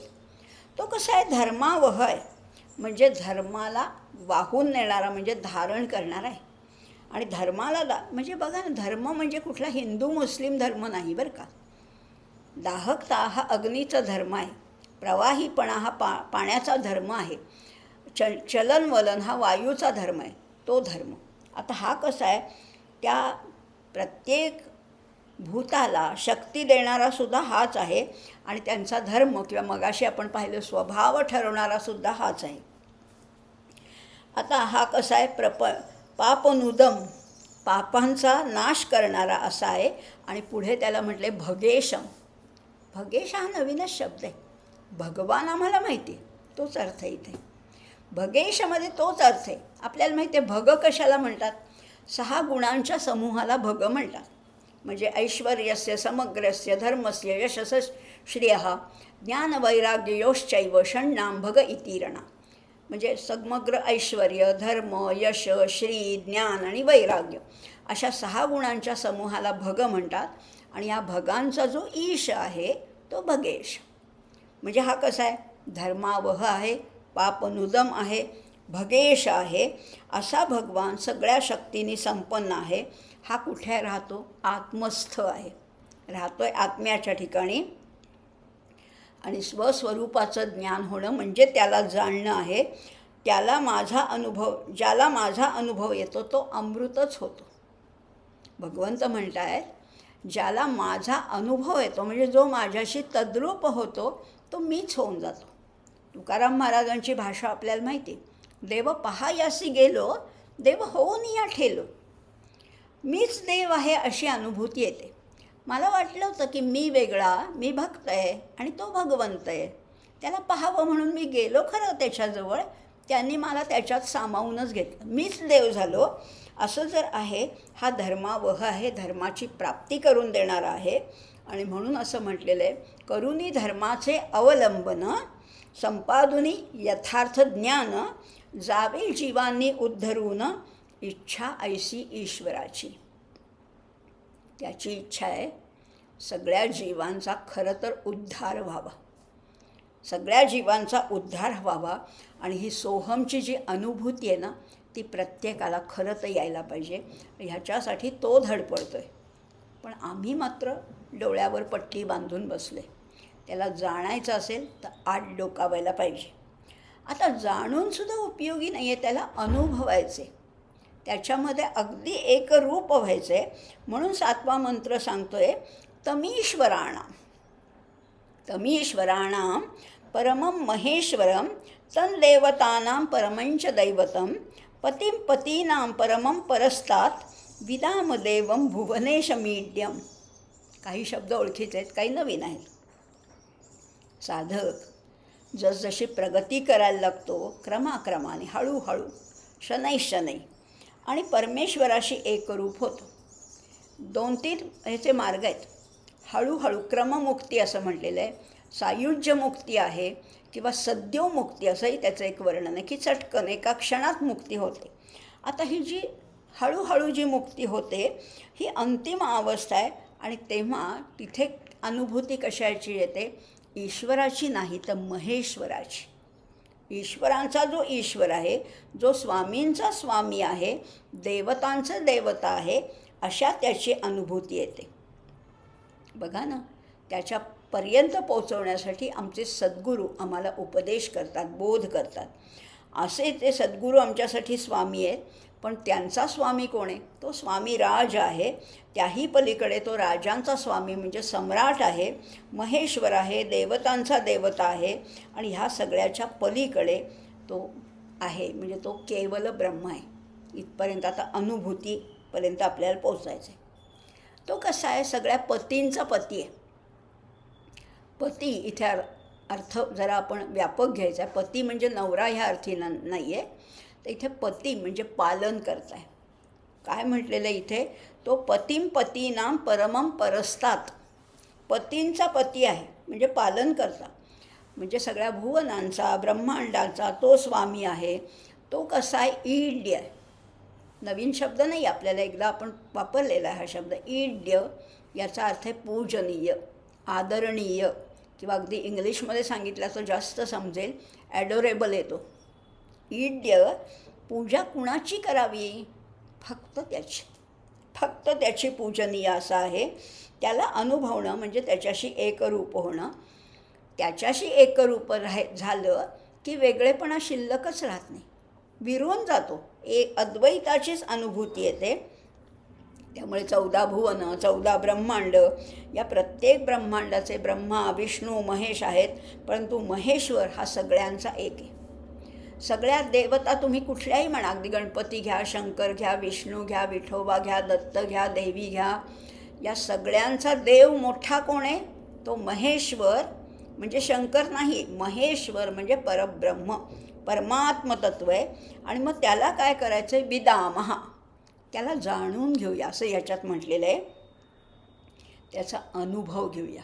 तो कसा आहे? धर्मावह आहे. म्हणजे धर्माला वाहून नेणारा, म्हणजे धारण करणारा आहे. आणि धर्माला म्हणजे बघा ना, धर्म म्हणजे कुठला हिंदू मुस्लिम धर्म नाही बरं का. दाहकता हा अग्नीचा धर्म आहे. प्रवाहीपणा हा पाण्याचा धर्म आहे. चलनवलन हा वायूचा धर्म आहे, तो धर्म. आता हा कसा आहे? त्या प्रत्येक भूताला शक्ती देणारा सुद्धा हाच आहे. आणि त्यांचा धर्म किंवा मगाशी आपण पाहिलं स्वभाव ठरवणारा सुद्धा हाच आहे. आता हा कसा आहे? पापनुदम, पापांचा नाश करणारा असा आहे. आणि पुढे त्याला म्हटले भगेशम. भगेश हा नवीनच शब्द आहे. भगवान आम्हाला माहिती आहे, तोच अर्थ आहे इथे. भगेशमध्ये तोच अर्थ आहे. आपल्याला माहिती आहे भग कशाला म्हणतात? 6 गुणांच्या समूहाला भग म्हणतात. म्हणजे ऐश्वर्यस्य समग्रस्य धर्मस्य यशस्य श्रियः ज्ञानवैराग्ययोश्चैव षण्णां भग इतीरणा. म्हणजे समग्र ऐश्वर्य, धर्म, यश, श्री, ज्ञान आणि वैराग्य अशा 6 गुणांच्या समूहाला भग म्हणतात. आणि या भगांचा जो ईश आहे तो भगेश. म्हणजे हा कसा आहे? धर्मावह आहे, पापनुदम आहे, भगेश आहे. असा भगवान सगळ्या शक्तींनी संपन्न आहे. हा कुठे राहतो? आत्मस्थ आहे, राहतोय आत्म्याच्या ठिकाणी. आणि स्वस्वरूपाचं ज्ञान होणं म्हणजे त्याला जाणणं आहे. ज्याला माझा अनुभव येतो तो अमृतच होतो. भगवंत म्हणतायत, ज्याला माझा अनुभव येतो म्हणजे जो माझ्याशी तद्रूप होतो तो मीच होऊन जातो. तुकाराम महाराजांची भाषा आपल्याला माहिती, देव पहायासी गेलो, देव होऊन या ठेलो. मीच देव आहे अशी अनुभूती येते. मला वाटलं होतं की मी वेगळा, मी भक्त आहे आणि तो भगवंत आहे. त्याला पाहावं म्हणून मी गेलो खरं त्याच्याजवळ, त्यांनी मला त्याच्यात सामावूनच घेतलं, मीच देव झालो. असं जर आहे, हा धर्मावह आहे, धर्माची प्राप्ती करून देणारा आहे. आणि म्हणून असं म्हटलेलं आहे, करुनी धर्माचे अवलंबन, संपादुनी यथार्थ ज्ञान, जावे जीवांनी उद्धरून, इच्छा ऐसी ईश्वराची. त्याची इच्छा आहे सगळ्या जीवांचा खरं तर उद्धार व्हावा, सगळ्या जीवांचा उद्धार व्हावा. आणि ही सोहमची जी अनुभूती आहे ना, ती प्रत्येकाला खरं तर यायला पाहिजे. ह्याच्यासाठी तो धडपडतो आहे. पण आम्ही मात्र डोळ्यावर पट्टी बांधून बसले. त्याला जाणायचं असेल तर आत डोकावायला पाहिजे. आता जाणूनसुद्धा उपयोगी नाही आहे, त्याला अनुभवायचे, त्याच्यामध्ये अगदी एकरूप व्हायचे. म्हणून 7वा मंत्र सांगतोय, तमीश्वराणाम तमीश्वराणाम परमं महेश्वरं तं देवतानां परमंच दैवतं पतिं पतीनां परमं परस्तात् विदाम देवं भुवनेशमीड्यम. काही शब्द ओळखीचे आहेत, काही नवीन आहेत. साधक जसजशी प्रगती करायला लागतो, क्रमाक्रमाने हळूहळू शनैशनै आणि परमेश्वराशी एकरूप होतो. 2-3 ह्याचे मार्ग आहेत. हळूहळू क्रममुक्ती असं म्हटलेलं आहे, सायुज्यमुक्ती आहे किंवा सद्योमुक्ती असंही त्याचं एक वर्णन आहे, की चटकन एका क्षणात मुक्ती होते. आता ही जी हळूहळू जी मुक्ती होते ही अंतिम अवस्था आहे. आणि तेव्हा तिथे अनुभूती कशाची येते? ईश्वराची नाही तर महेश्वराची. ईश्वरांचा जो ईश्वर आहे, जो स्वामींचा स्वामी आहे, देवतांचा देवता आहे, अशा त्याची अनुभूती येते. बघा ना, त्याच्यापर्यंत पोचवण्यासाठी आमचे सद्गुरू आम्हाला उपदेश करतात, बोध करतात. असे ते सद्गुरू आमच्यासाठी स्वामी आहेत. पण त्यांचा स्वामी कोण आहे? तो स्वामी राज आहे. त्याही पलीकडे तो राजांचा स्वामी म्हणजे सम्राट आहे, महेश्वर आहे, देवतांचा देवता आहे. आणि ह्या सगळ्याच्या पलीकडे तो आहे म्हणजे तो केवल ब्रह्म आहे. इथपर्यंत आता अनुभूतीपर्यंत आपल्याला पोचायचं आहे. तो कसा आहे? सगळ्या पतींचा पती आहे. पती इथे अर्थ जरा आपण व्यापक घ्यायचा आहे. पती म्हणजे नवरा ह्या अर्थी नाही आहे, तर इथे पती म्हणजे पालन करताय. काय म्हटलेलं इथे? तो पतीं पतीनां परमं परस्तात. पतींचा पती आहे म्हणजे पालन करता, म्हणजे सगळ्या भुवनांचा, ब्रह्मांडाचा तो स्वामी आहे. तो कसा आहे? ईड्य आहे. नवीन शब्द नाही, आपल्याला एकदा आपण वापरलेला आहे हा शब्द. ईड्य याचा अर्थ आहे पूजनीय, आदरणीय, किंवा अगदी इंग्लिशमध्ये सांगितलं तर जास्त समजेल, ॲडोरेबल येतो. ईड्य. पूजा कुणाची करावी? फक्त त्याची पूजनीय असं आहे. त्याला अनुभवणं म्हणजे त्याच्याशी एकरूप होणं. त्याच्याशी एकरूप झालं की वेगळेपणा शिल्लकच राहत नाही, विरून जातो. अद्वैताचीच अनुभूती येते. त्यामुळे 14 भुवन, 14 ब्रह्मांड, या प्रत्येक ब्रह्मांडाचे ब्रह्मा, विष्णू, महेश आहेत. परंतु महेश्वर हा सगळ्यांचा एक आहे. सगळ्या देवता तुम्ही कुठल्याही म्हणा, अगदी गणपती घ्या, शंकर घ्या, विष्णू घ्या, विठोबा घ्या, दत्त घ्या, देवी घ्या, या सगळ्यांचा देव मोठा कोण आहे? तो महेश्वर. म्हणजे शंकर नाही, महेश्वर म्हणजे परब्रह्म, परमात्मतत्व आहे. आणि मग त्याला काय करायचं आहे? विदामहा, त्याला जाणून घेऊया असं याच्यात म्हटलेलं आहे. त्याचा अनुभव घेऊया.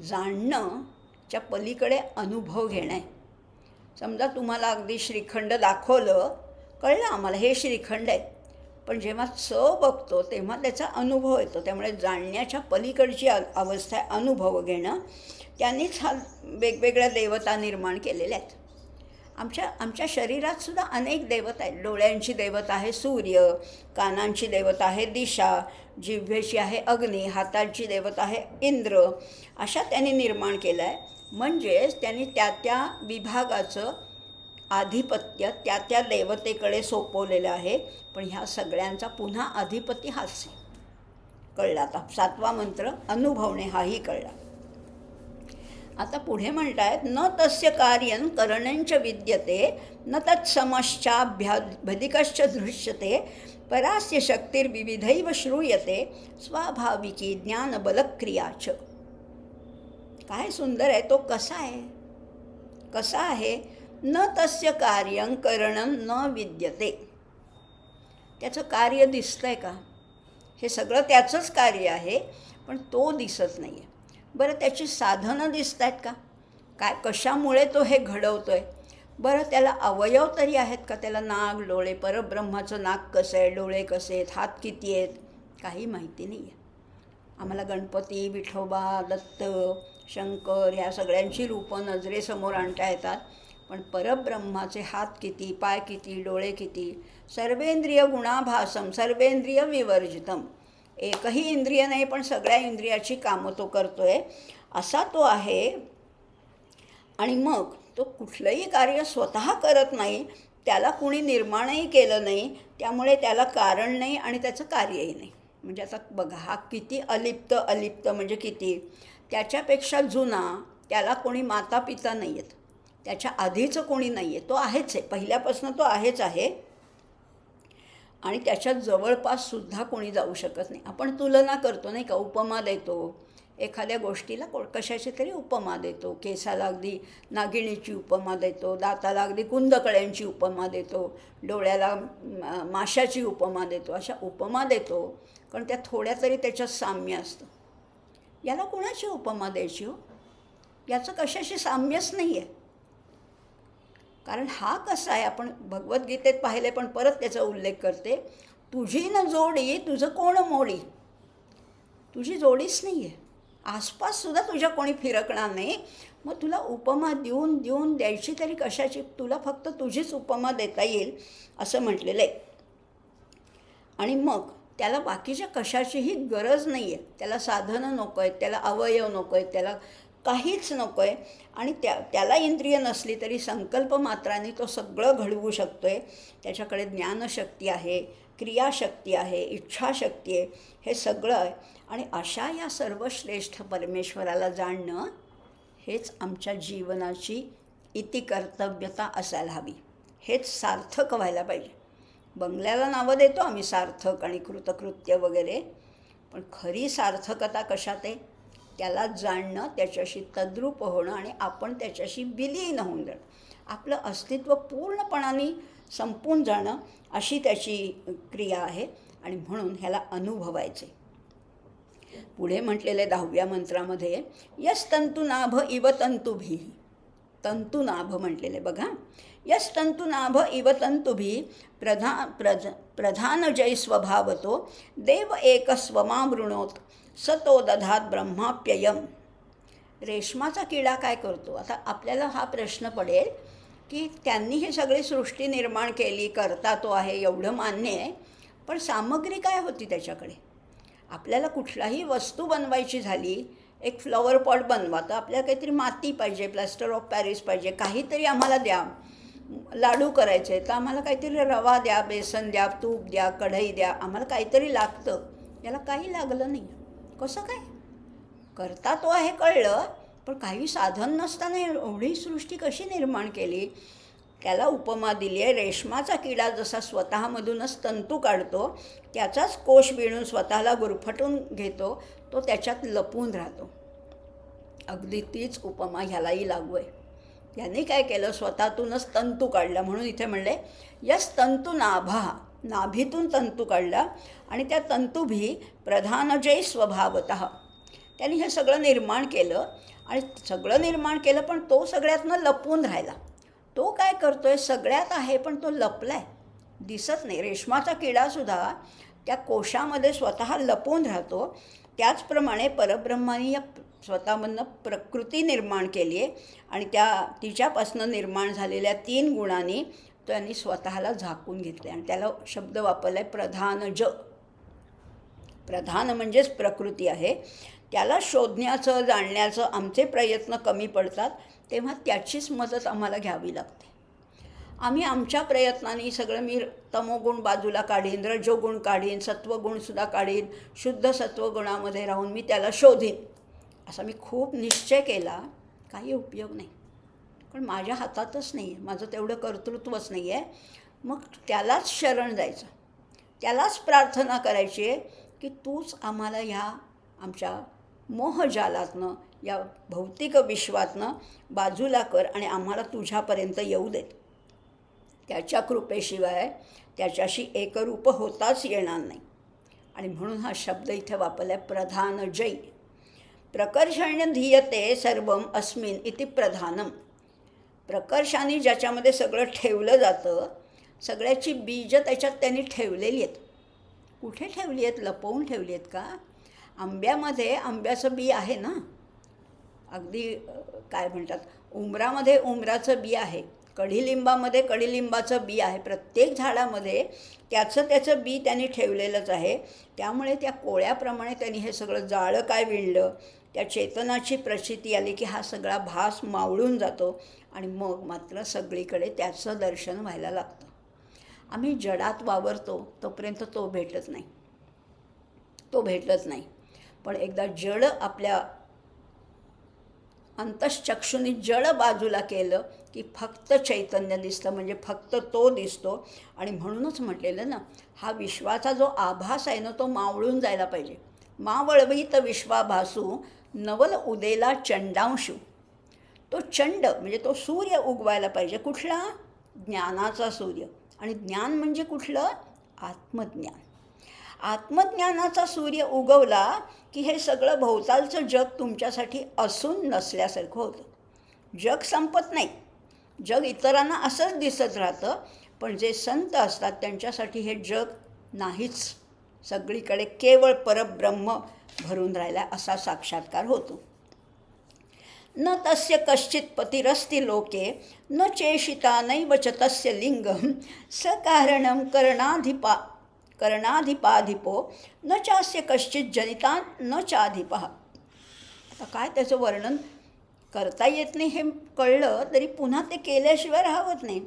जाणणंच्या पलीकडे अनुभव घेणं आहे. समजा तुम्हाला अगदी श्रीखंड दाखवलं, कळलं आम्हाला हे श्रीखंड आहे, पण जेव्हा चव बघतो तेव्हा त्याचा अनुभव येतो. त्यामुळे जाणण्याच्या पलीकडची अवस्था आहे अनुभव घेणं. त्यांनीच हा वेगवेगळ्या देवता निर्माण केलेल्या आहेत. आमच्या शरीरातसुद्धा अनेक देवता आहेत. डोळ्यांची देवता आहे सूर्य, कानांची देवता आहे दिशा, जिव्हेची आहे अग्नी, हातांची देवता आहे इंद्र. अशा त्यांनी निर्माण केलं आहे. म्हणजेच त्यांनी त्या विभागाचं आधिपत्य त्या त्या देवतेकडे सोपवलेलं आहे. पण ह्या सगळ्यांचा पुन्हा अधिपती हाच आहे. कळला आता 7वा मंत्र अनुभवणे हाही कळला. आता पुढे म्हणतायत न तस्य कार्यं करणंच विद्यते न तत्समश्चाभ्यधिकश्च दृश्यते परास्य शक्तिर्विविधैव श्रूयते स्वाभाविकी ज्ञानबलक्रियाच. काय सुंदर आहे तो. कसा आहे न तस्य कार्यं करणं न विद्यते. त्याचं कार्य दिसतंय का? हे सगळं त्याचंच कार्य आहे पण तो दिसत नाही आहे. बरं त्याची साधनं दिसत आहेत का? काय कशामुळे तो हे घडवतो आहे? बरं त्याला अवयव तरी आहेत का? त्याला नाक डोळे, परब्रह्माचं नाक कसं आहे, डोळे कसे आहेत, हात किती आहेत, काही माहिती नाही आहे. आम्हाला गणपती, विठोबा, दत्त, शंकर ह्या सगळ्यांची रूपं नजरेसमोर आणता येतात. पण परब्रह्माचे हात किती, पाय किती, डोळे किती, सर्वेंद्रिय गुणाभासम सर्वेंद्रिय विवर्जितम. एकही इंद्रिय नाही पण सगळ्या इंद्रियाची कामं तो करतो आहे असा तो आहे. आणि मग तो कुठलंही कार्य स्वतः करत नाही, त्याला कुणी निर्माणही केलं नाही, त्यामुळे त्याला कारण नाही आणि त्याचं कार्यही नाही. म्हणजे आता बघा हा किती अलिप्त म्हणजे किती. त्याच्यापेक्षा जुना, त्याला कोणी माता पिता नाही आहेत, त्याच्या आधीचं कोणी नाही आहे, तो आहेच आहे, पहिल्यापासून तो आहेच आहे. आणि त्याच्या जवळपाससुद्धा कोणी जाऊ शकत नाही. आपण तुलना करतो नाही का, उपमा देतो एखाद्या गोष्टीला, कशाची तरी उपमा देतो. केसाला अगदी नागिणीची उपमा देतो, दाताला अगदी कुंदकळ्यांची उपमा देतो, डोळ्याला माशाची उपमा देतो. अशा उपमा देतो कारण त्या थोड्या तरी त्याच्यात साम्य असतं. याला कोणाची उपमा द्यायची हो? याचं कशाशी साम्यच नाही आहे. कारण हा कसा आहे, आपण भगवद्गीतेत पाहिले पण परत त्याचा उल्लेख करते. तुझी न जोडी तुझं कोण मोडी. तुझी जोडीच नाही आहे, आसपाससुद्धा तुझ्या कोणी फिरकणार नाही. मग तुला उपमा देऊन द्यायची तरी कशाची? तुला फक्त तुझीच उपमा देता येईल असं म्हटलेलं आहे. आणि मग त्याला बाकीच्या कशाचीही गरज नाही आहे. त्याला साधनं नको आहेत, त्याला अवयव नको आहेत, त्याला काहीच नको आहे. आणि त्याला इंद्रिय नसली तरी संकल्प मात्राने तो सगळं घडवू शकतो आहे. त्याच्याकडे ज्ञानशक्ती आहे, क्रियाशक्ती आहे, इच्छाशक्ती आहे, हे सगळं आहे. आणि अशा या सर्वश्रेष्ठ परमेश्वराला जाणणं हेच आमच्या जीवनाची इतिकर्तव्यता असायला हवी. हेच सार्थक व्हायला पाहिजे. बंगल्याला नावं देतो आम्ही सार्थक आणि कृतकृत्य वगैरे, पण खरी सार्थकता कशात आहे? त्याला जाणणं, त्याच्याशी तद्रूप होणं आणि आपण त्याच्याशी विलीन होऊन जाणं, आपलं अस्तित्व पूर्णपणाने संपून जाणं, अशी त्याची क्रिया आहे. आणि म्हणून ह्याला अनुभवायचे. पुढे म्हटलेले 10व्या मंत्रामध्ये यस्तंतुनाभ इव तंतुभी, तंतुनाभ म्हटलेले बघा. यस्तंतुनाभ इव तंतुभी प्रधानजय स्वभावतो देव एकस्वमावृणोत सतो दधात ब्रह्माप्ययम. रेशमाचा किडा काय करतो? आता आपल्याला हा प्रश्न पडेल की त्यांनी ही सगळी सृष्टी निर्माण केली, करता तो आहे, एवढं मान्य आहे. पण सामग्री काय होती त्याच्याकडे? आपल्याला कुठलाही वस्तू बनवायची झाली, एक फ्लॉवर पॉट बनवा तर आपल्याला काहीतरी माती पाहिजे, प्लास्टर ऑफ पॅरिस पाहिजे, काहीतरी आम्हाला द्या. लाडू करायचे तर आम्हाला काहीतरी रवा द्या, बेसन द्या, तूप द्या, कढई द्या, आम्हाला काहीतरी लागतं. याला काही लागलं नाही. कसं काय? करता तो आहे कळलं, पण काही साधन नसताना एवढी सृष्टी कशी निर्माण केली? त्याला उपमा दिली आहे. रेशमाचा किडा जसा स्वतःमधूनच तंतू काढतो, त्याचाच कोश विणून स्वतःला गुरफटून घेतो, तो त्याच्यात लपून राहतो. अगदी तीच उपमा ह्यालाही लागू आहे. याने काय केलं? स्वतःतूनच तंतू काढला. म्हणून इथे म्हणले यस तंतू नाभा, नाभीतून तंतू काढला आणि त्या तंतुभी प्रधानजय स्वभावतः. त्यांनी हे सगळं निर्माण केलं आणि सगळं निर्माण केलं पण तो सगळ्यातनं लपून राहिला. तो काय करतो आहे? सगळ्यात आहे पण तो लपला आहे, दिसत नाही. रेशमाचा किडासुद्धा त्या कोशामध्ये स्वतः लपून राहतो. त्याचप्रमाणे परब्रह्माने या स्वतःमधनं प्रकृती निर्माण केली आहे आणि तिच्यापासून निर्माण झालेल्या 3 गुणांनी त्यांनी स्वतःला झाकून घेतले. आणि त्याला शब्द वापरला आहे प्रधानज. प्रधान म्हणजेच प्रकृती आहे. त्याला शोधण्याचं, जाणण्याचं आमचे प्रयत्न कमी पडतात, तेव्हा त्याचीच मदत आम्हाला घ्यावी लागते. आम्ही आमच्या प्रयत्नांनी सगळं मी तमोगुण बाजूला काढीन, रजोगुण काढीन, सत्वगुणसुद्धा काढीन, शुद्ध सत्वगुणामध्ये राहून मी त्याला शोधीन असा मी खूप निश्चय केला. काही उपयोग नाही, पण माझ्या हातातच नाही आहे, माझं तेवढं कर्तृत्वच नाही आहे. मग त्यालाच शरण जायचं, त्यालाच प्रार्थना करायची आहे की तूच आम्हाला ह्या आमच्या मोहजालातनं, या भौतिक विश्वातनं बाजूला कर आणि आम्हाला तुझ्यापर्यंत येऊ देत. त्याच्या कृपेशिवाय त्याच्याशी एकरूप होताच येणार नाही. आणि म्हणून हा शब्द इथे वापरला आहे, प्रधान जै. प्रकर्षाने धीयते सर्वम अस्मिन इति प्रधानम. प्रकर्षाने ज्याच्यामध्ये सगळं ठेवलं जातं, सगळ्याची बीजं त्याच्यात त्यांनी ठेवलेली आहेत. कुठे ठेवली आहेत? लपवून ठेवली आहेत का? आंब्यामध्ये आंब्याचं बी आहे ना, अगदी काय म्हणतात, उमरामध्ये उमराचं बी आहे, कढीलिंबामध्ये कढीलिंबाचं बी आहे. प्रत्येक झाडामध्ये त्याचं बी त्यांनी ठेवलेलंच आहे. त्यामुळे त्या कोळ्याप्रमाणे त्यांनी हे सगळं जाळं काय विणलं, त्या चेतनाची प्रचिती आली की हा सगळा भास मावळून जातो आणि मग मात्र सगळीकडे त्याचं दर्शन व्हायला लागतं. आम्ही जडात वावरतो तोपर्यंत तो भेटत नाही. पण एकदा जड आपल्या अंतश्चक्षुनी जड बाजूला केलं की फक्त चैतन्य दिसतं, म्हणजे फक्त तो दिसतो. आणि म्हणूनच म्हटलेलं ना, हा विश्वाचा जो आभास आहे ना, तो मावळून जायला पाहिजे. मावळवीत विश्वाभासू नवल उदेला चंडांशू. तो चंड म्हणजे तो सूर्य उगवायला पाहिजे. कुठला? ज्ञानाचा सूर्य. आणि ज्ञान म्हणजे कुठलं? आत्मज्ञान. आत्मज्ञानाचा सूर्य उगवला की हे सगळं भोवतालचं जग तुमच्यासाठी असून नसल्यासारखं होतं. जग संपत नाही, जग इतरांना असंच दिसत राहतं. पण जे संत असतात त्यांच्यासाठी हे जग नाहीच, सगळीकडे केवळ परब्रह्म भरून राहिला असा साक्षात्कार होतो. न तस्य कश्चित पतिरस्ति लोके न चेशिता नैव च तस्य लिंगम सकारणं करणाधिपाधिपो न चास्य कश्चित जनिता न चाधिपः. आता काय त्याचं वर्णन करता येत नाही हे कळलं तरी पुन्हा ते केल्याशिवाय राहत नाही.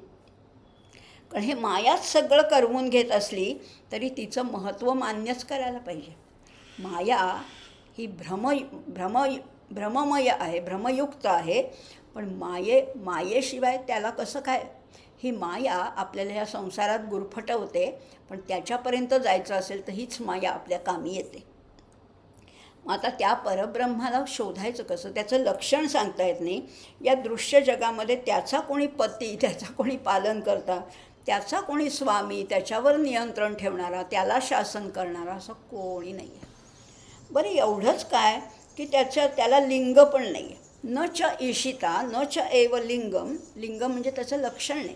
कारण हे मायाच सगळं करवून घेत असली तरी तिचं महत्त्व मान्यच करायला पाहिजे. माया ही भ्रममय आहे, भ्रमयुक्त आहे. पण मायेशिवाय त्याला कसं काय? ही माया आपल्याला ह्या संसारात गुरफटवते, पण त्याच्यापर्यंत जायचं असेल तर हीच माया आपल्या कामी येते. मग आता त्या परब्रह्माला शोधायचं कसं? त्याचं लक्षण सांगता येत नाही. या दृश्य जगामध्ये त्याचा कोणी पती, त्याचा कोणी पालनकर्ता, त्याचा कोणी स्वामी, त्याच्यावर नियंत्रण ठेवणारा, त्याला शासन करणारा असं कोणी नाही आहे. बरं एवढंच काय की त्याला लिंग पण नाही आहे. न च ईशिता न च एव लिंगम. लिंग म्हणजे त्याचं लक्षण नाही.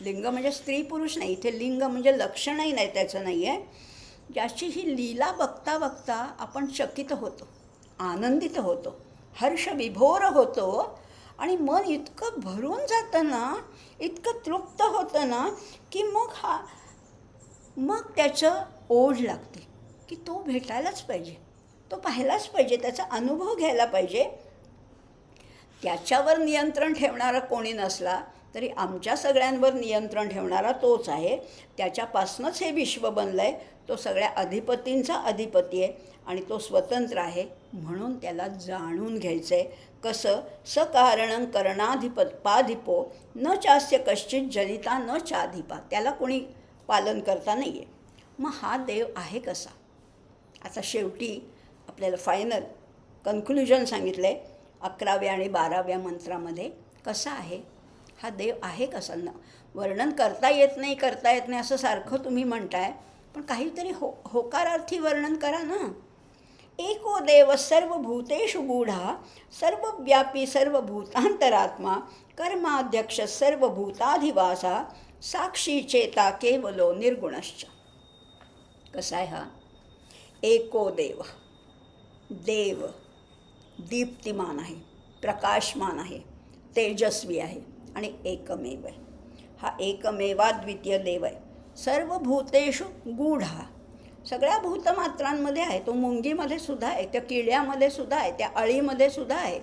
लिंग म्हणजे स्त्री पुरुष नाही, इथे लिंग म्हणजे लक्षणही नाही त्याचं नाही आहे. ज्याची ही लीला बघता बघता आपण चकित होतो, आनंदित होतो, हर्षविभोर होतो आणि मन इतकं भरून जातं ना, इतकं तृप्त होतं ना की मग त्याचं ओढ लागते की तो भेटायलाच पाहिजे, तो पाहायलाच पाहिजे, त्याचा अनुभव घ्यायला पाहिजे. त्याच्यावर नियंत्रण ठेवणारा कोणी नसला तरी आमच्या सगळ्यांवर नियंत्रण ठेवणारा तोच आहे. त्याच्यापासूनच हे विश्व बनलं आहे. तो सगळ्या अधिपतींचा अधिपती आहे आणि तो स्वतंत्र आहे. म्हणून त्याला जाणून घ्यायचं आहे. कसं? सकारणं करणाधिपाधिपो न चास्य कश्चित जनिता न चाधिपा. त्याला कोणी पालन करता नाही आहे. मग हा देव आहे कसा? आता शेवटी आपल्याला फायनल कन्क्लुजन सांगितलं आहे 11व्या आणि 12व्या मंत्रामध्ये. कसा आहे हा देव? आहे कसा? वर्णन करता येत नाही असं सारखं तुम्ही म्हणताय, पण काहीतरी होकारार्थी वर्णन करा ना. एको देव सर्वभूतेषु गूढा सर्वव्यापी सर्वभूतांतरात्मा कर्माध्यक्ष सर्वभूताधिवासा साक्षी चेता केवलो निर्गुणश्च. कसा आहे हा? एको देव. देव दीप्तिमान आहे, प्रकाशमान आहे, तेजस्वी आहे आणि एकमेव आहे. हा एकमेवाद्वितीय देव आहे. सर्वभूतेषु गूढा. सगळ्या भूतमात्रांमध्ये आहे. तो मुंगीमध्ये सुद्धा आहे, त्या किड्यामध्ये सुद्धा आहे, त्या अळीमध्ये सुद्धा आहे.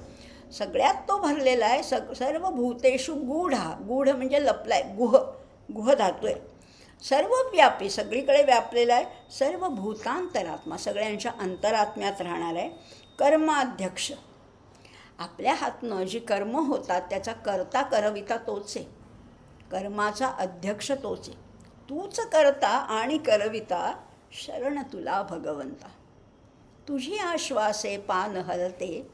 सगळ्यात तो भरलेला आहे. सर्वभूतेषु गूढा. गूढ म्हणजे लपलाय, गुह गुहधातू आहे. सर्वव्यापी, सगळीकडे व्यापलेला आहे. सर्व भूतांतरात्मा, सगळ्यांच्या अंतरात्म्यात राहणार आहे. कर्माध्यक्ष, आपल्या हातनं जी कर्म होतात त्याचा करता करविता तोच आहे. कर्माचा अध्यक्ष तोच आहे. तूच करता आणि करविता, शरण तुला भगवंता. तुझी आश्वासे पान हलते,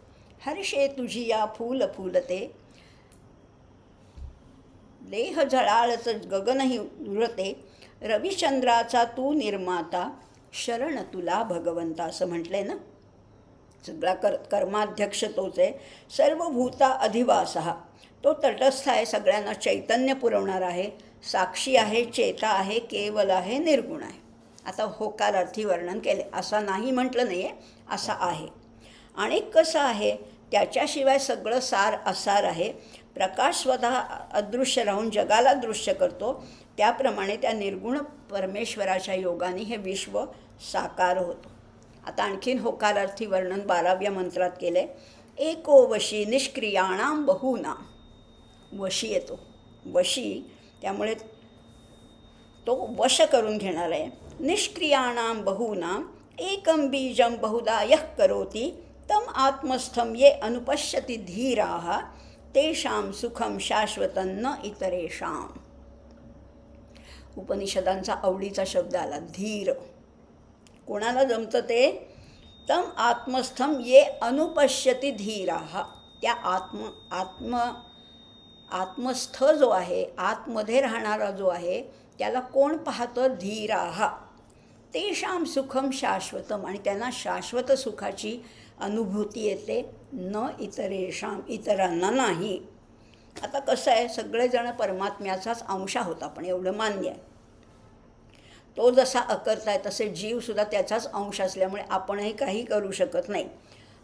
हर्षे तुझी या फूल फुलते. देह जळाळच गगनही उरते, रविचंद्राचा तू निर्माता, शरण तुला भगवंता. असं म्हटलंय ना. सगळा कर्माध्यक्ष तोच आहे. सर्व भूता अधिवासहा, तो तटस्थ आहे, सगळ्यांना चैतन्य पुरवणार आहे. साक्षी आहे, चेता आहे, केवल आहे, निर्गुण आहे. आता होकारार्थी वर्णन केले. असा नाही म्हटलं नाही आहे, असा आहे. आणि कसं आहे, त्याच्याशिवाय सगळं सार असार आहे. प्रकाश स्वतः अदृश्य राहून जगाला दृश्य करतो, त्याप्रमाणे त्या निर्गुण परमेश्वराच्या योगाने हे विश्व साकार होतं. आता आणखीन होकारार्थी वर्णन 12व्या मंत्रात केलं आहे. एको वशी निष्क्रियाणाम बहुनाम. वशी येतो, वशी, त्यामुळे तो वश करून घेणार आहे. निष्क्रियाणाम बहुनाम एकम बीजम बहुधा यः करोति तम आत्मस्थम ये अनुपश्यति धीराः तेषां सुखम शाश्वतं न इतरेषां. उपनिषदांचा आवडीचा शब्द आला, धीर. कोणाला जमतं ते? तम आत्मस्थम ये अनुपश्यति धीराः. त्या आत्मस्थ जो आहे, आतमध्ये राहणारा जो आहे, त्याला कोण पाहतं? धीराः. तेषां सुखम शाश्वतम, आणि त्यांना शाश्वत सुखाची अनुभूती येते. न इतरेषां, इतरांना नाही. आता कसं आहे, सगळेजण परमात्म्याचाच अंश आहोत आपण, एवढं मान्य आहे. तो जसा अकर्ता आहे तसे जीवसुद्धा त्याचाच अंश असल्यामुळे आपणही काही करू शकत नाही.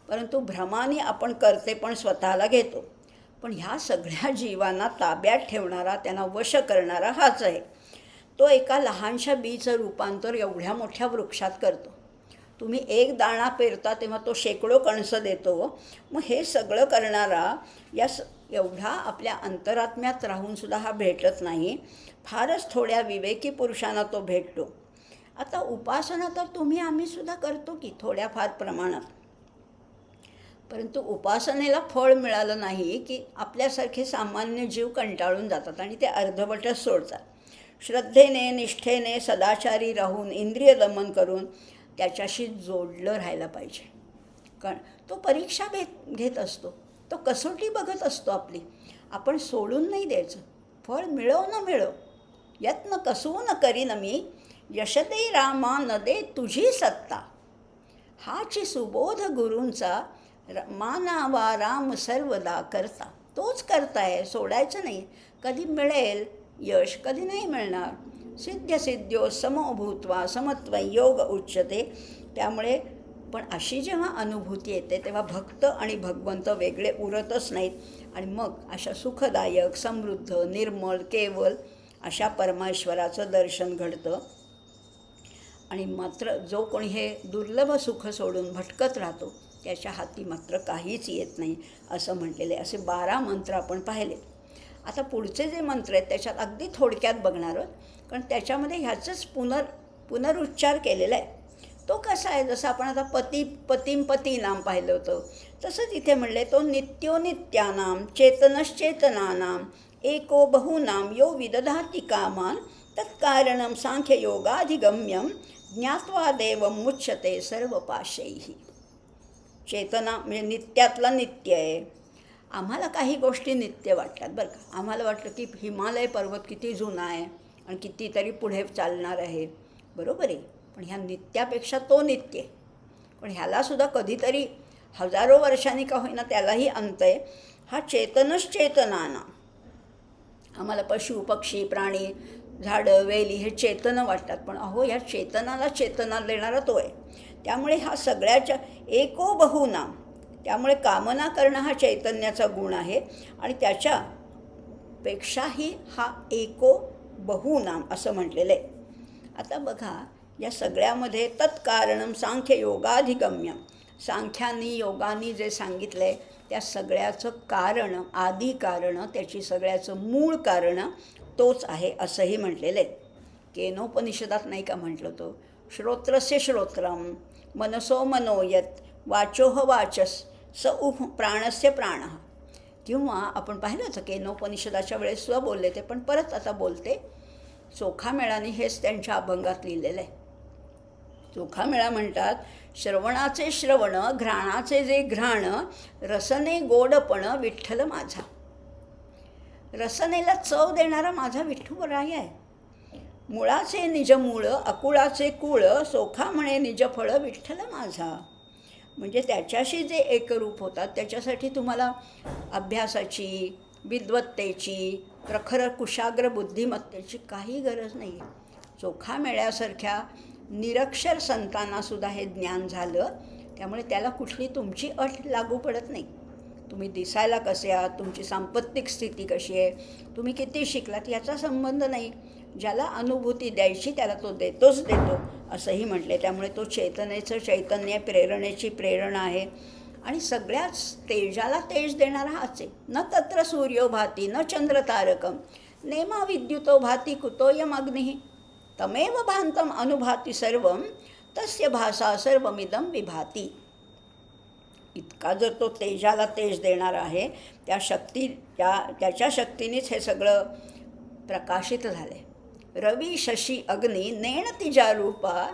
परंतु भ्रमाने आपण करते पण स्वतःला घेतो. पण ह्या सगळ्या जीवांना ताब्यात ठेवणारा, त्यांना वश करणारा हाच आहे. तो एका लहानशा बीचं रूपांतर एवढ्या मोठ्या वृक्षात करतो. तुम्ही एक दाणा पेरता तेव्हा तो शेकडो कणसं देतो. मग हे सगळं करणारा एवढा आपल्या अंतरात्म्यात राहूनसुद्धा हा भेटत नाही. फारच थोड्या विवेकी पुरुषांना तो भेटतो. आता उपासना तर आम्हीसुद्धा करतो की थोड्याफार प्रमाणात. परंतु उपासनेला फळ मिळालं नाही की आपल्यासारखे सामान्य जीव कंटाळून जातात आणि ते अर्धवटच सोडतात. श्रद्धेने, निष्ठेने, सदाचारी राहून, इंद्रिय दमन करून त्याच्याशी जोडलं राहायला पाहिजे. कारण तो परीक्षा घेत असतो, तो कसोटी बघत असतो आपली. आपण सोडून नाही द्यायचं. फळ मिळो न मिळो, यत्न कसून करीन मी, यशदे रामा न दे तुझी सत्ता. हाची सुबोध गुरूंचा, मानावा राम सर्वदा करता. तोच करताय, सोडायचं नाही. कधी मिळेल यश, कधी नाही मिळणार. सिद्ध्यो समो भूत्वा समत्व योग उच्यते. त्यामुळे पण अशी जेव्हा अनुभूती येते तेव्हा भक्त आणि भगवंत वेगळे उरतच नाहीत. आणि मग अशा सुखदायक, समृद्ध, निर्मळ, केवल अशा परमेश्वराचं दर्शन घडतं. आणि मात्र जो कोणी हे दुर्लभ सुख सोडून भटकत राहतो त्याच्या हाती मात्र काहीच येत नाही असं म्हटलेलं आहे. असे 12 मंत्र आपण पाहिले. आता पुढचे जे मंत्र आहेत त्याच्यात अगदी थोडक्यात बघणार आहोत, कारण त्याच्यामध्ये ह्याचंच पुनरुच्चार केलेला आहे. तो कसा आहे, जसं आपण आता पती नाम पाहिलं होतं तसंच इथे म्हणले. तो नित्यानाम चेतनश्चेतनानाम एको बहुनाम यो विदधाति कामान तत्कारणं सांख्ययोगाधिगम्यं ज्ञात्वा देवं मुच्यते सर्व पाशैः. चेतना म्हणजे नित्यातला नित्य आहे. आम्हाला काही गोष्टी नित्य वाटतात बरं का. आम्हाला वाटलं की हिमालय पर्वत किती जुना आहे आणि कितीतरी पुढे चालणार आहे, बरोबर आहे. पण ह्या नित्यापेक्षा तो नित्य आहे. पण ह्यालासुद्धा कधीतरी हजारो वर्षांनी का होईना त्यालाही अंत आहे. हा चेतनश्चेतनाना. आम्हाला पशु, पक्षी, प्राणी, झाडं, वेली हे चेतन वाटतात, पण अहो ह्या चेतनाला चेतना देणारा तो आहे. त्यामुळे हा सगळ्याच्या एको बहुनाम. त्यामुळे कामना करणं हा चैतन्याचा गुण आहे आणि त्याच्यापेक्षाही हा एको बहुनाम असं म्हटलेलं आहे. आता बघा, या सगळ्यामध्ये तत्कारणं सांख्ययोगाधिगम्यं. सांख्यांनी, योगांनी जे सांगितलं आहे त्या सगळ्याचं कारण, आदी कारण, त्याची सगळ्याचं मूळ कारण तोच आहे असंही म्हटलेलं आहे. केनोपनिषदात नाही का म्हटलं तो, श्रोत्रस्य श्रोत्रम मनसो मनोयत वाचोह वाचस स उह प्राणस्य प्राणः. किंवा आपण पाहिलं होतं केनोपनिषदाच्या वेळेस सुद्धा बोलले ते, पण परत आता बोलते. चोखामेळाने हेच त्यांच्या अभंगात लिहिलेलं आहे. चोखामेळा म्हणतात, श्रवणाचे श्रवण घ्राणाचे जे घ्राण रसने गोडपण विठ्ठल माझा. रसनेला चव देणारा माझा विठ्ठुराय आहे. मुळाचे निज मूळ अकुळाचे कुळ सोखा म्हणे निज फळ विठ्ठल माझा. म्हणजे त्याच्याशी जे एकरूप होतात त्याच्यासाठी तुम्हाला अभ्यासाची, विद्वत्तेची, प्रखर कुशाग्र बुद्धिमत्तेची काही गरज नाही आहे. चोखामेळ्यासारख्या निरक्षर संतांनासुद्धा हे ज्ञान झालं, त्यामुळे त्याला कुठली तुमची अट लागू पडत नाही. तुम्ही दिसायला कसे आहात, तुमची सांपत्तिक स्थिती कशी आहे, तुम्ही किती शिकलात याचा संबंध नाही. ज्याला अनुभूती द्यायची त्याला तो देतोच देतो असंही म्हटले. त्यामुळे तो चैतन्याचं चैतन्य, प्रेरणेची प्रेरणा आहे. आणि सगळ्याच तेजाला तेज देणारा हाच आहे. न तत्र सूर्यो भाती न चंद्र तारकम नेमा विद्युतो भाती कुतोयम अग्निः तमेव भांतम अनुभाती सर्वम तस्य भासा सर्वमिदम विभाती. इतका जर तो तेजाला तेज देणारा आहे, त्याच्या शक्तीनेच हे सगळं प्रकाशित झाले. रवी शशी अग्नी नेण तिजा रूपा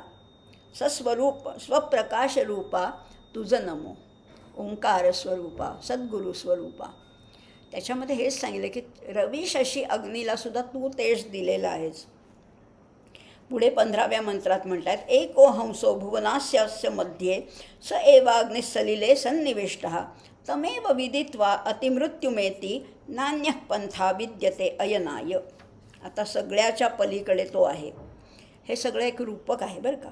सस्वरूप स्वप्रकाश रूपा तुझ नमो ओंकार स्वरूपा सद्गुरु स्वरूपा. त्याच्यामध्ये हेच सांगितलं की रवी शशी अग्नीलासुद्धा तू तेज दिलेलं आहेस. पुढे 15व्या मंत्रात म्हणतात, एको हंसो भुवनास्यस्य मध्ये स एवाग्निसलिले सन्निविष्टः तमेव विदित्वा अतिमृत्युमेती नान्यः पंथा विद्यते अयनाय. आता सगळ्याच्या पलीकडे तो आहे. हे सगळं एक रूपक आहे बरं का.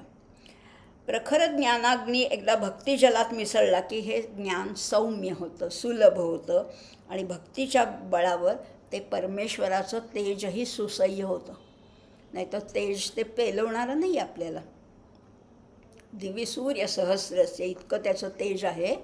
प्रखर ज्ञानाग्नी एकदा भक्तिजलात मिसळला की हे ज्ञान सौम्य होतं, सुलभ होतं आणि भक्तीच्या बळावर ते परमेश्वराचं तेजही सुसह्य होतं. नाही तर तेज ते पेलवणारं नाही आपल्याला. दिवी सूर्य सहस्रस्य इतकं त्याचं तेज आहे,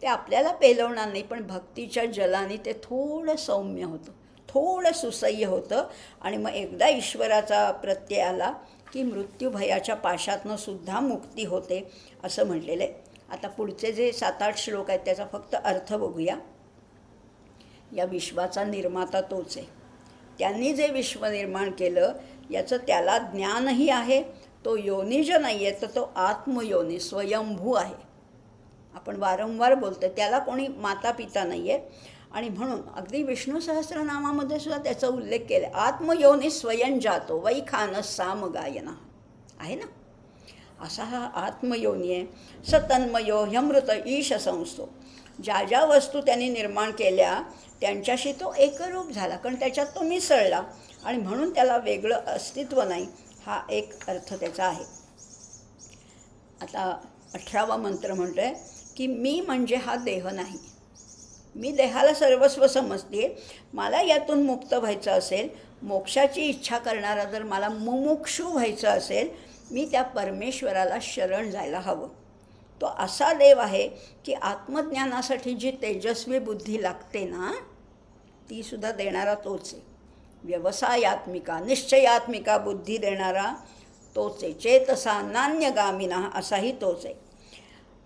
ते आपल्याला पेलवणार नाही. पण भक्तीच्या जलाने ते थोडं सौम्य होतं, थोडं सुसह्य होतं. आणि मग एकदा ईश्वराचा प्रत्यय आला की मृत्यूभयाच्या पाशातनं सुद्धा मुक्ती होते असं म्हटलेलं आहे. आता पुढचे जे 7-8 श्लोक आहेत त्याचा फक्त अर्थ बघूया. या विश्वाचा निर्माता तोच आहे. त्यांनी जे विश्व निर्माण केलं याचं त्याला ज्ञानही आहे. तो योनिज नाही आहे, तर तो आत्मयोनी स्वयंभू आहे. आपण वारंवार बोलतो, त्याला कोणी माता पिता नाही आहे. आणि म्हणून अगदी विष्णू सहस्रनामामध्ये सुद्धा त्याचा उल्लेख केला. आत्मयोनी स्वयं जातो वै खानस साम गायना आहे ना. असा हा आत्मयोनी आहे. सतन्मयो ह्यमृत ईश संस्थो. ज्या ज्या वस्तू त्यांनी निर्माण केल्या त्यांच्याशी तो एकरूप झाला, कारण त्याच्यात तो मिसळला आणि म्हणून त्याला वेगळं अस्तित्व नाही. हा एक अर्थ त्याचा आहे. आता 18वा मंत्र म्हणतो आहे की मी म्हणजे हा देह नाही. मी देहाला सर्वस्व समजते. मला यातून मुक्त व्हायचं असेल, मोक्षाची इच्छा करणारा जर मला मुमुक्षू व्हायचं असेल, मी त्या परमेश्वराला शरण जायला हवं. तो असा देव आहे की आत्मज्ञानासाठी जी तेजस्वी बुद्धी लागते ना, तीसुद्धा देणारा तोच आहे. व्यवसायात्मिका निश्चयात्मिका बुद्धी देणारा तोच आहे. चेतसा नान्यगामिना असाही तोच आहे.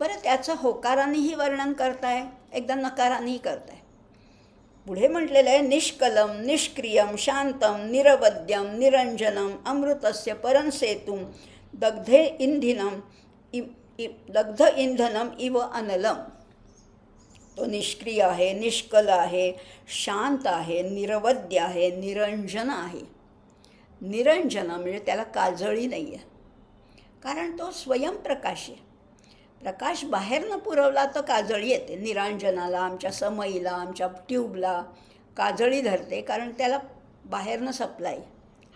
बरं, त्याचं होकारानेही वर्णन करताय, एकदा नकारानेही करताय. पुढे म्हटलेलं आहे, निष्कलम निष्क्रियम शांतम निरवद्यम निरंजनम अमृतस्य परंसेतुम दग्धे इंधिनम दग्ध इंधनम इव अनलम. तो निष्क्रिय आहे, निष्कल आहे, शांत आहे, निरवद्य आहे, निरंजन आहे. निरंजन म्हणजे त्याला काजळी नाही आहे, कारण तो स्वयंप्रकाश आहे. प्रकाश बाहेरनं पुरवला तर काजळी येते. निरांजनाला, आमच्या समईला, आमच्या ट्यूबला काजळी धरते, कारण त्याला बाहेरनं सप्लाय.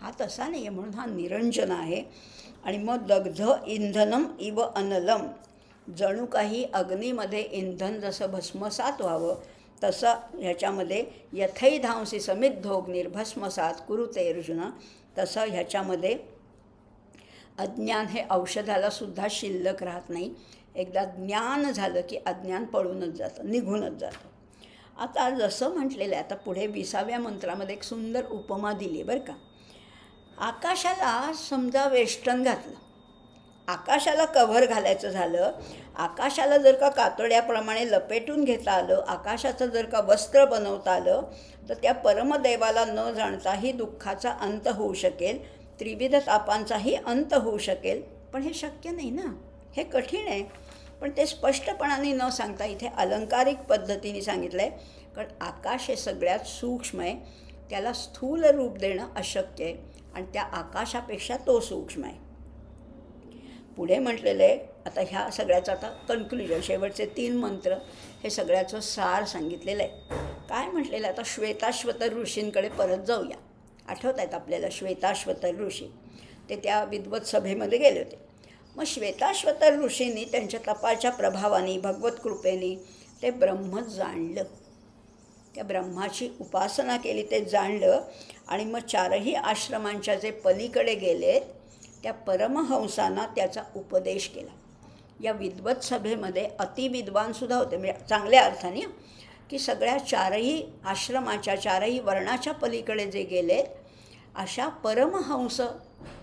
हा तसा नाही आहे, म्हणून हा निरंजन आहे. आणि मग दग्ध इंधनम इव अनलम. जणू काही अग्नीमध्ये इंधन जसं भस्मसात व्हावं तसं ह्याच्यामध्ये यथैधांसी समिद्धोग्निर्भस्मसात कुरुते अर्जुन. तसं ह्याच्यामध्ये अज्ञान हे औषधालासुद्धा शिल्लक राहत नाही. एकदा ज्ञान झालं की अज्ञान पळूनच जातं, निघूनच जातं. आता जसं म्हटलेलं आहे, आता पुढे 20व्या मंत्रामध्ये एक सुंदर उपमा दिली आहे बरं का. आकाशाला समजा वेष्टन घातलं, आकाशाला कव्हर घालायचं झालं, आकाशाला जर का कातड्याप्रमाणे लपेटून घेता आलं, आकाशाचं जर का वस्त्र बनवता आलं, तर त्या परमदेवाला न जाणताही दुःखाचा अंत होऊ शकेल, त्रिविध तापांचाही अंत होऊ शकेल. पण हे शक्य नाही ना, हे कठीण आहे. पण ते स्पष्टपणाने न सांगता इथे अलंकारिक पद्धतीने सांगितलं आहे. कारण आकाश हे सगळ्यात सूक्ष्म आहे, त्याला स्थूल रूप देणं अशक्य आहे आणि त्या आकाशापेक्षा तो सूक्ष्म आहे. पुढे म्हटलेलं आहे, आता ह्या सगळ्याचं आता कन्क्लुजन, शेवटचे 3 मंत्र हे सगळ्याचं सार सांगितलेलं आहे. काय म्हटलेलं आहे, आता श्वेताश्वतर ऋषींकडे परत जाऊया. आठवत आहेत आपल्याला श्वेताश्वतर ऋषी, ते त्या विद्वत सभेमध्ये गेले होते. मग श्वेताश्वतर ऋषींनी त्यांच्या तपाच्या प्रभावाने, भगवत कृपेने ते ब्रह्म जाणलं, त्या ब्रह्माची उपासना केली, ते जाणलं. आणि मग 4ही आश्रमांच्या जे पलीकडे गेलेत त्या परमहंसांना त्याचा उपदेश केला. या विद्वत सभेमध्ये अतिविद्वानसुद्धा होते, म्हणजे चांगल्या अर्थाने, की सगळ्या 4ही आश्रमाच्या, 4ही वर्णाच्या पलीकडे जे गेलेत अशा परमहंस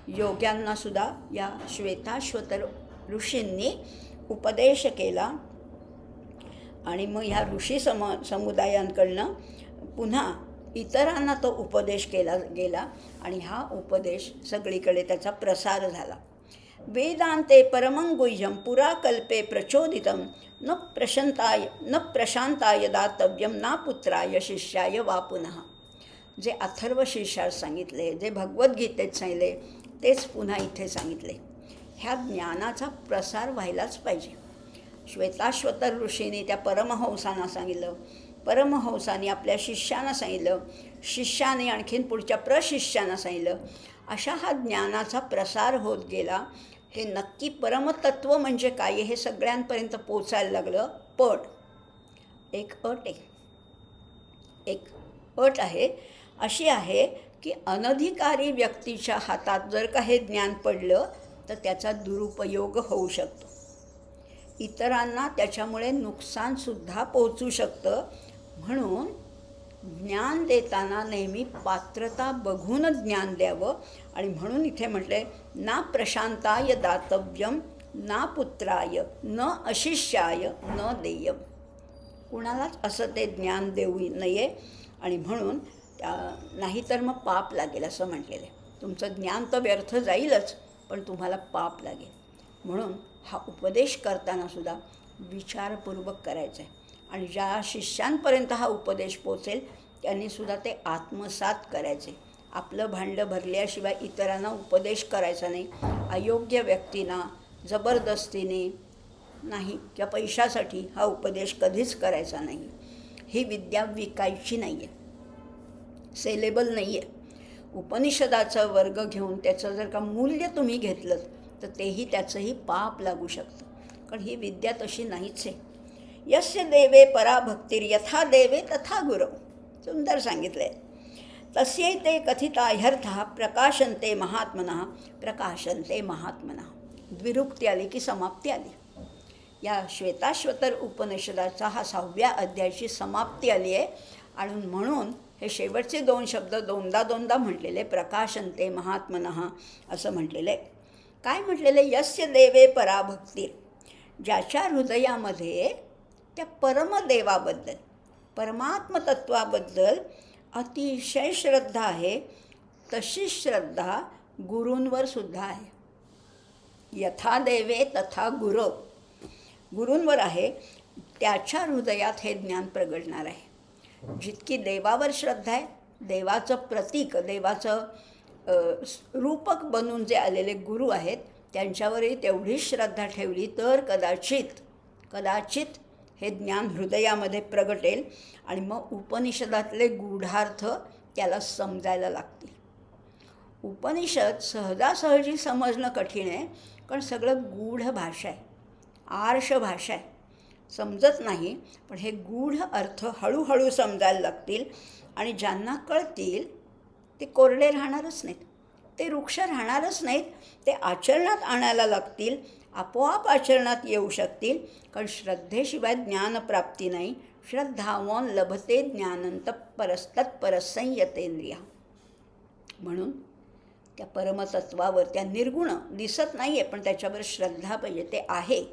योग्यांनासुद्धा या श्वेताश्वतर ऋषींनी उपदेश केला. आणि मग ह्या ऋषी समुदायांकडनं पुन्हा इतरांना तो उपदेश केला गेला आणि हा उपदेश सगळीकडे त्याचा प्रसार झाला. वेदांते परमं गुह्यं पुराकल्पे प्रचोदितं न प्रशांताय दातव्यं ना पुत्राय शिष्याय वा पुनः. जे अथर्व शीर्षात सांगितले, जे भगवद्गीतेत सांगितले, तेच पुन्हा इथे सांगितले. ह्या ज्ञानाचा प्रसार व्हायलाच पाहिजे. श्वेताश्वतर ऋषींनी त्या परमहंसांना सांगितलं, परमहंसांनी आपल्या शिष्यांना सांगितलं, शिष्याने आणखीन पुढच्या प्रशिष्यांना सांगितलं. अशा हा ज्ञानाचा प्रसार होत गेला. हे नक्की परमतत्व म्हणजे काय हे सगळ्यांपर्यंत पोचायला लागलं. पण एक अट आहे, अशी आहे की अनधिकारी व्यक्तीच्या हातात जर का हे ज्ञान पडलं तर त्याचा दुरुपयोग होऊ शकतो, इतरांना त्याच्यामुळे नुकसानसुद्धा पोचू शकतं. म्हणून ज्ञान देताना नेहमी पात्रता बघूनच ज्ञान द्यावं. आणि म्हणून इथे म्हटले, ना प्रशांताय दातव्यम ना पुत्राय न अशिष्याय न देयम. कुणालाच असं ते ज्ञान देऊ नये. आणि म्हणून नाहीतर मग पाप लागेल असं म्हटलेलं आहे. तुमचं ज्ञान तर व्यर्थ जाईलच, पण तुम्हाला पाप लागेल. म्हणून हा उपदेश करतानासुद्धा विचारपूर्वक करायचा आहे. आणि ज्या शिष्यांपर्यंत हा उपदेश पोचेल त्यांनीसुद्धा ते आत्मसात करायचे. आपलं भांडं भरल्याशिवाय इतरांना उपदेश करायचा नाही. अयोग्य व्यक्तींना जबरदस्तीने नाही किंवा पैशासाठी हा उपदेश कधीच करायचा नाही. ही विद्या विकायची नाही आहे, सेलेबल नाही आहे. उपनिषदाचा वर्ग घेऊन त्याचं जर का मूल्य तुम्ही घेतलं तर तेही त्याचंही पाप लागू शकतं. कारण ही विद्या तशी नाहीच आहे. यस्य देवे पराभक्तीर यथा देवे तथा गुरव. सुंदर सांगितलं आहे. तस्यैते कथिता ह्यर्थः प्रकाशन्ते महात्मनः प्रकाशन्ते महात्मनः. द्विरुक्ती आली की समाप्ती आली. या श्वेताश्वतर उपनिषदाचा हा 6व्या अध्यायाची समाप्ती आली आहे. आणि म्हणून हे शेवटचे 2 शब्द दोनदा म्हटलेले, प्रकाशन्ते महात्मनः असं म्हटलेलं आहे. काय म्हटलेलं? यस्य देवे पराभक्ती. ज्याच्या हृदयामध्ये त्या परमदेवाबद्दल, परमात्मतत्वाबद्दल अतिशय श्रद्धा आहे, तशी श्रद्धा गुरूंवर सुद्धा आहे. यथा देवे तथा गुरव. गुरूंवर आहे, त्याच्या हृदयात हे ज्ञान प्रगटणार आहे. जितकी देवावर श्रद्धा आहे, देवाचं प्रतीक, देवाचं रूपक बनून जे आलेले गुरु आहेत त्यांच्यावरही तेवढीच श्रद्धा ठेवली तर कदाचित हे ज्ञान हृदयामध्ये प्रगटेल. आणि मग उपनिषदातले गूढार्थ त्याला समजायला लागतील. उपनिषद सहजासहजी समजणं कठीण आहे, कारण सगळं गूढ भाषा आहे, आर्ष भाषा आहे, समजत नाही. पण हे गूढ अर्थ हळूहळू समजायला लागतील. आणि ज्यांना कळतील ते कोरडे राहणारच नाहीत, ते वृक्ष राहणारच नाहीत, ते आचरणात आणायला लागतील. आपोआप आचरणात येऊ शकतील. कारण श्रद्धेशिवाय ज्ञानप्राप्ती नाही. श्रद्धावान लभते ज्ञानंत परस्तत्परसंयतेंद्रिया. म्हणून त्या परमतत्वावर, त्या निर्गुण दिसत नाही आहे पण त्याच्यावर श्रद्धा पाहिजे. ते आहे,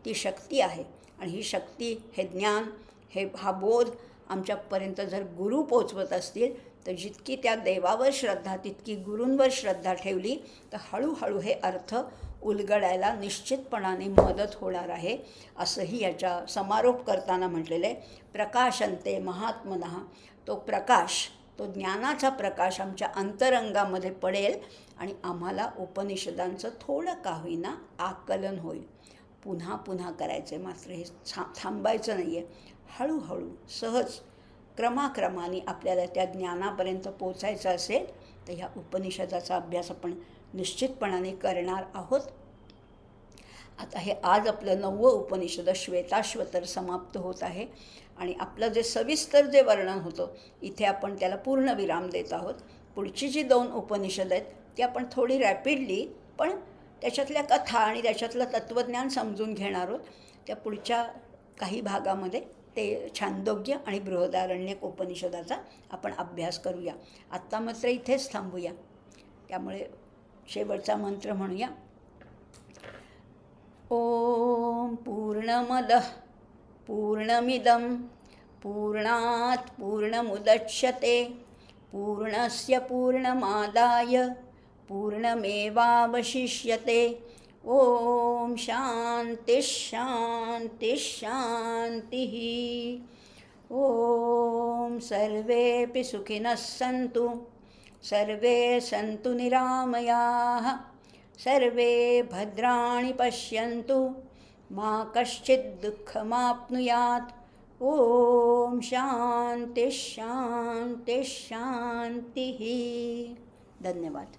ती शक्ती आहे. आणि ही शक्ती, हे ज्ञान, हा बोध आमच्यापर्यंत जर गुरु पोचवत असतील तर जितकी त्या देवावर श्रद्धा तितकी गुरूंवर श्रद्धा ठेवली तर हळूहळू हे अर्थ उलगडायला निश्चितपणाने मदत होणार आहे. असंही याच्या समारोप करताना म्हटलेलं आहे. प्रकाशन्ते महात्मनः. तो प्रकाश, तो ज्ञानाचा प्रकाश आमच्या अंतरंगामध्ये पडेल आणि आम्हाला उपनिषदांचं थोडं का होईना आकलन होईल. पुन्हा पुन्हा करायचं आहे, मात्र हे थांबायचं नाही आहे. हळूहळू सहज क्रमाक्रमाने आपल्याला त्या ज्ञानापर्यंत पोचायचं असेल तर ह्या उपनिषदाचा अभ्यास आपण निश्चितपणाने करणार आहोत. आता हे आज आपलं 9वं उपनिषद श्वेताश्वतर समाप्त होत आहे आणि आपलं जे सविस्तर जे वर्णन होतं इथे आपण त्याला पूर्ण विराम देत आहोत. पुढची जी 2 उपनिषद आहेत ती आपण थोडी रॅपिडली पण त्याच्यातल्या कथा आणि त्याच्यातलं तत्त्वज्ञान समजून घेणार आहोत. त्या पुढच्या काही भागामध्ये ते छांदोग्य आणि बृहदारण्यक उपनिषदाचा आपण अभ्यास करूया. आत्ता मात्र इथेच थांबूया. त्यामुळे शेवटचा मंत्र म्हणूया. ओम पूर्णमदः पूर्णमिदं पूर्णात् पूर्णमुदच्यते पूर्णस्य पूर्णमादाय पूर्णमेवावशिष्यते. ओम शांति शांति शांतिः. ओम सर्वेपि सुखिनः सन्तु सर्वे सन्तु निरामयाः सर्वे भद्राणि पश्यन्तु मा कश्चित् दुःखमाप्नुयात्. ओम शांति शांति शांतिः. धन्यवाद.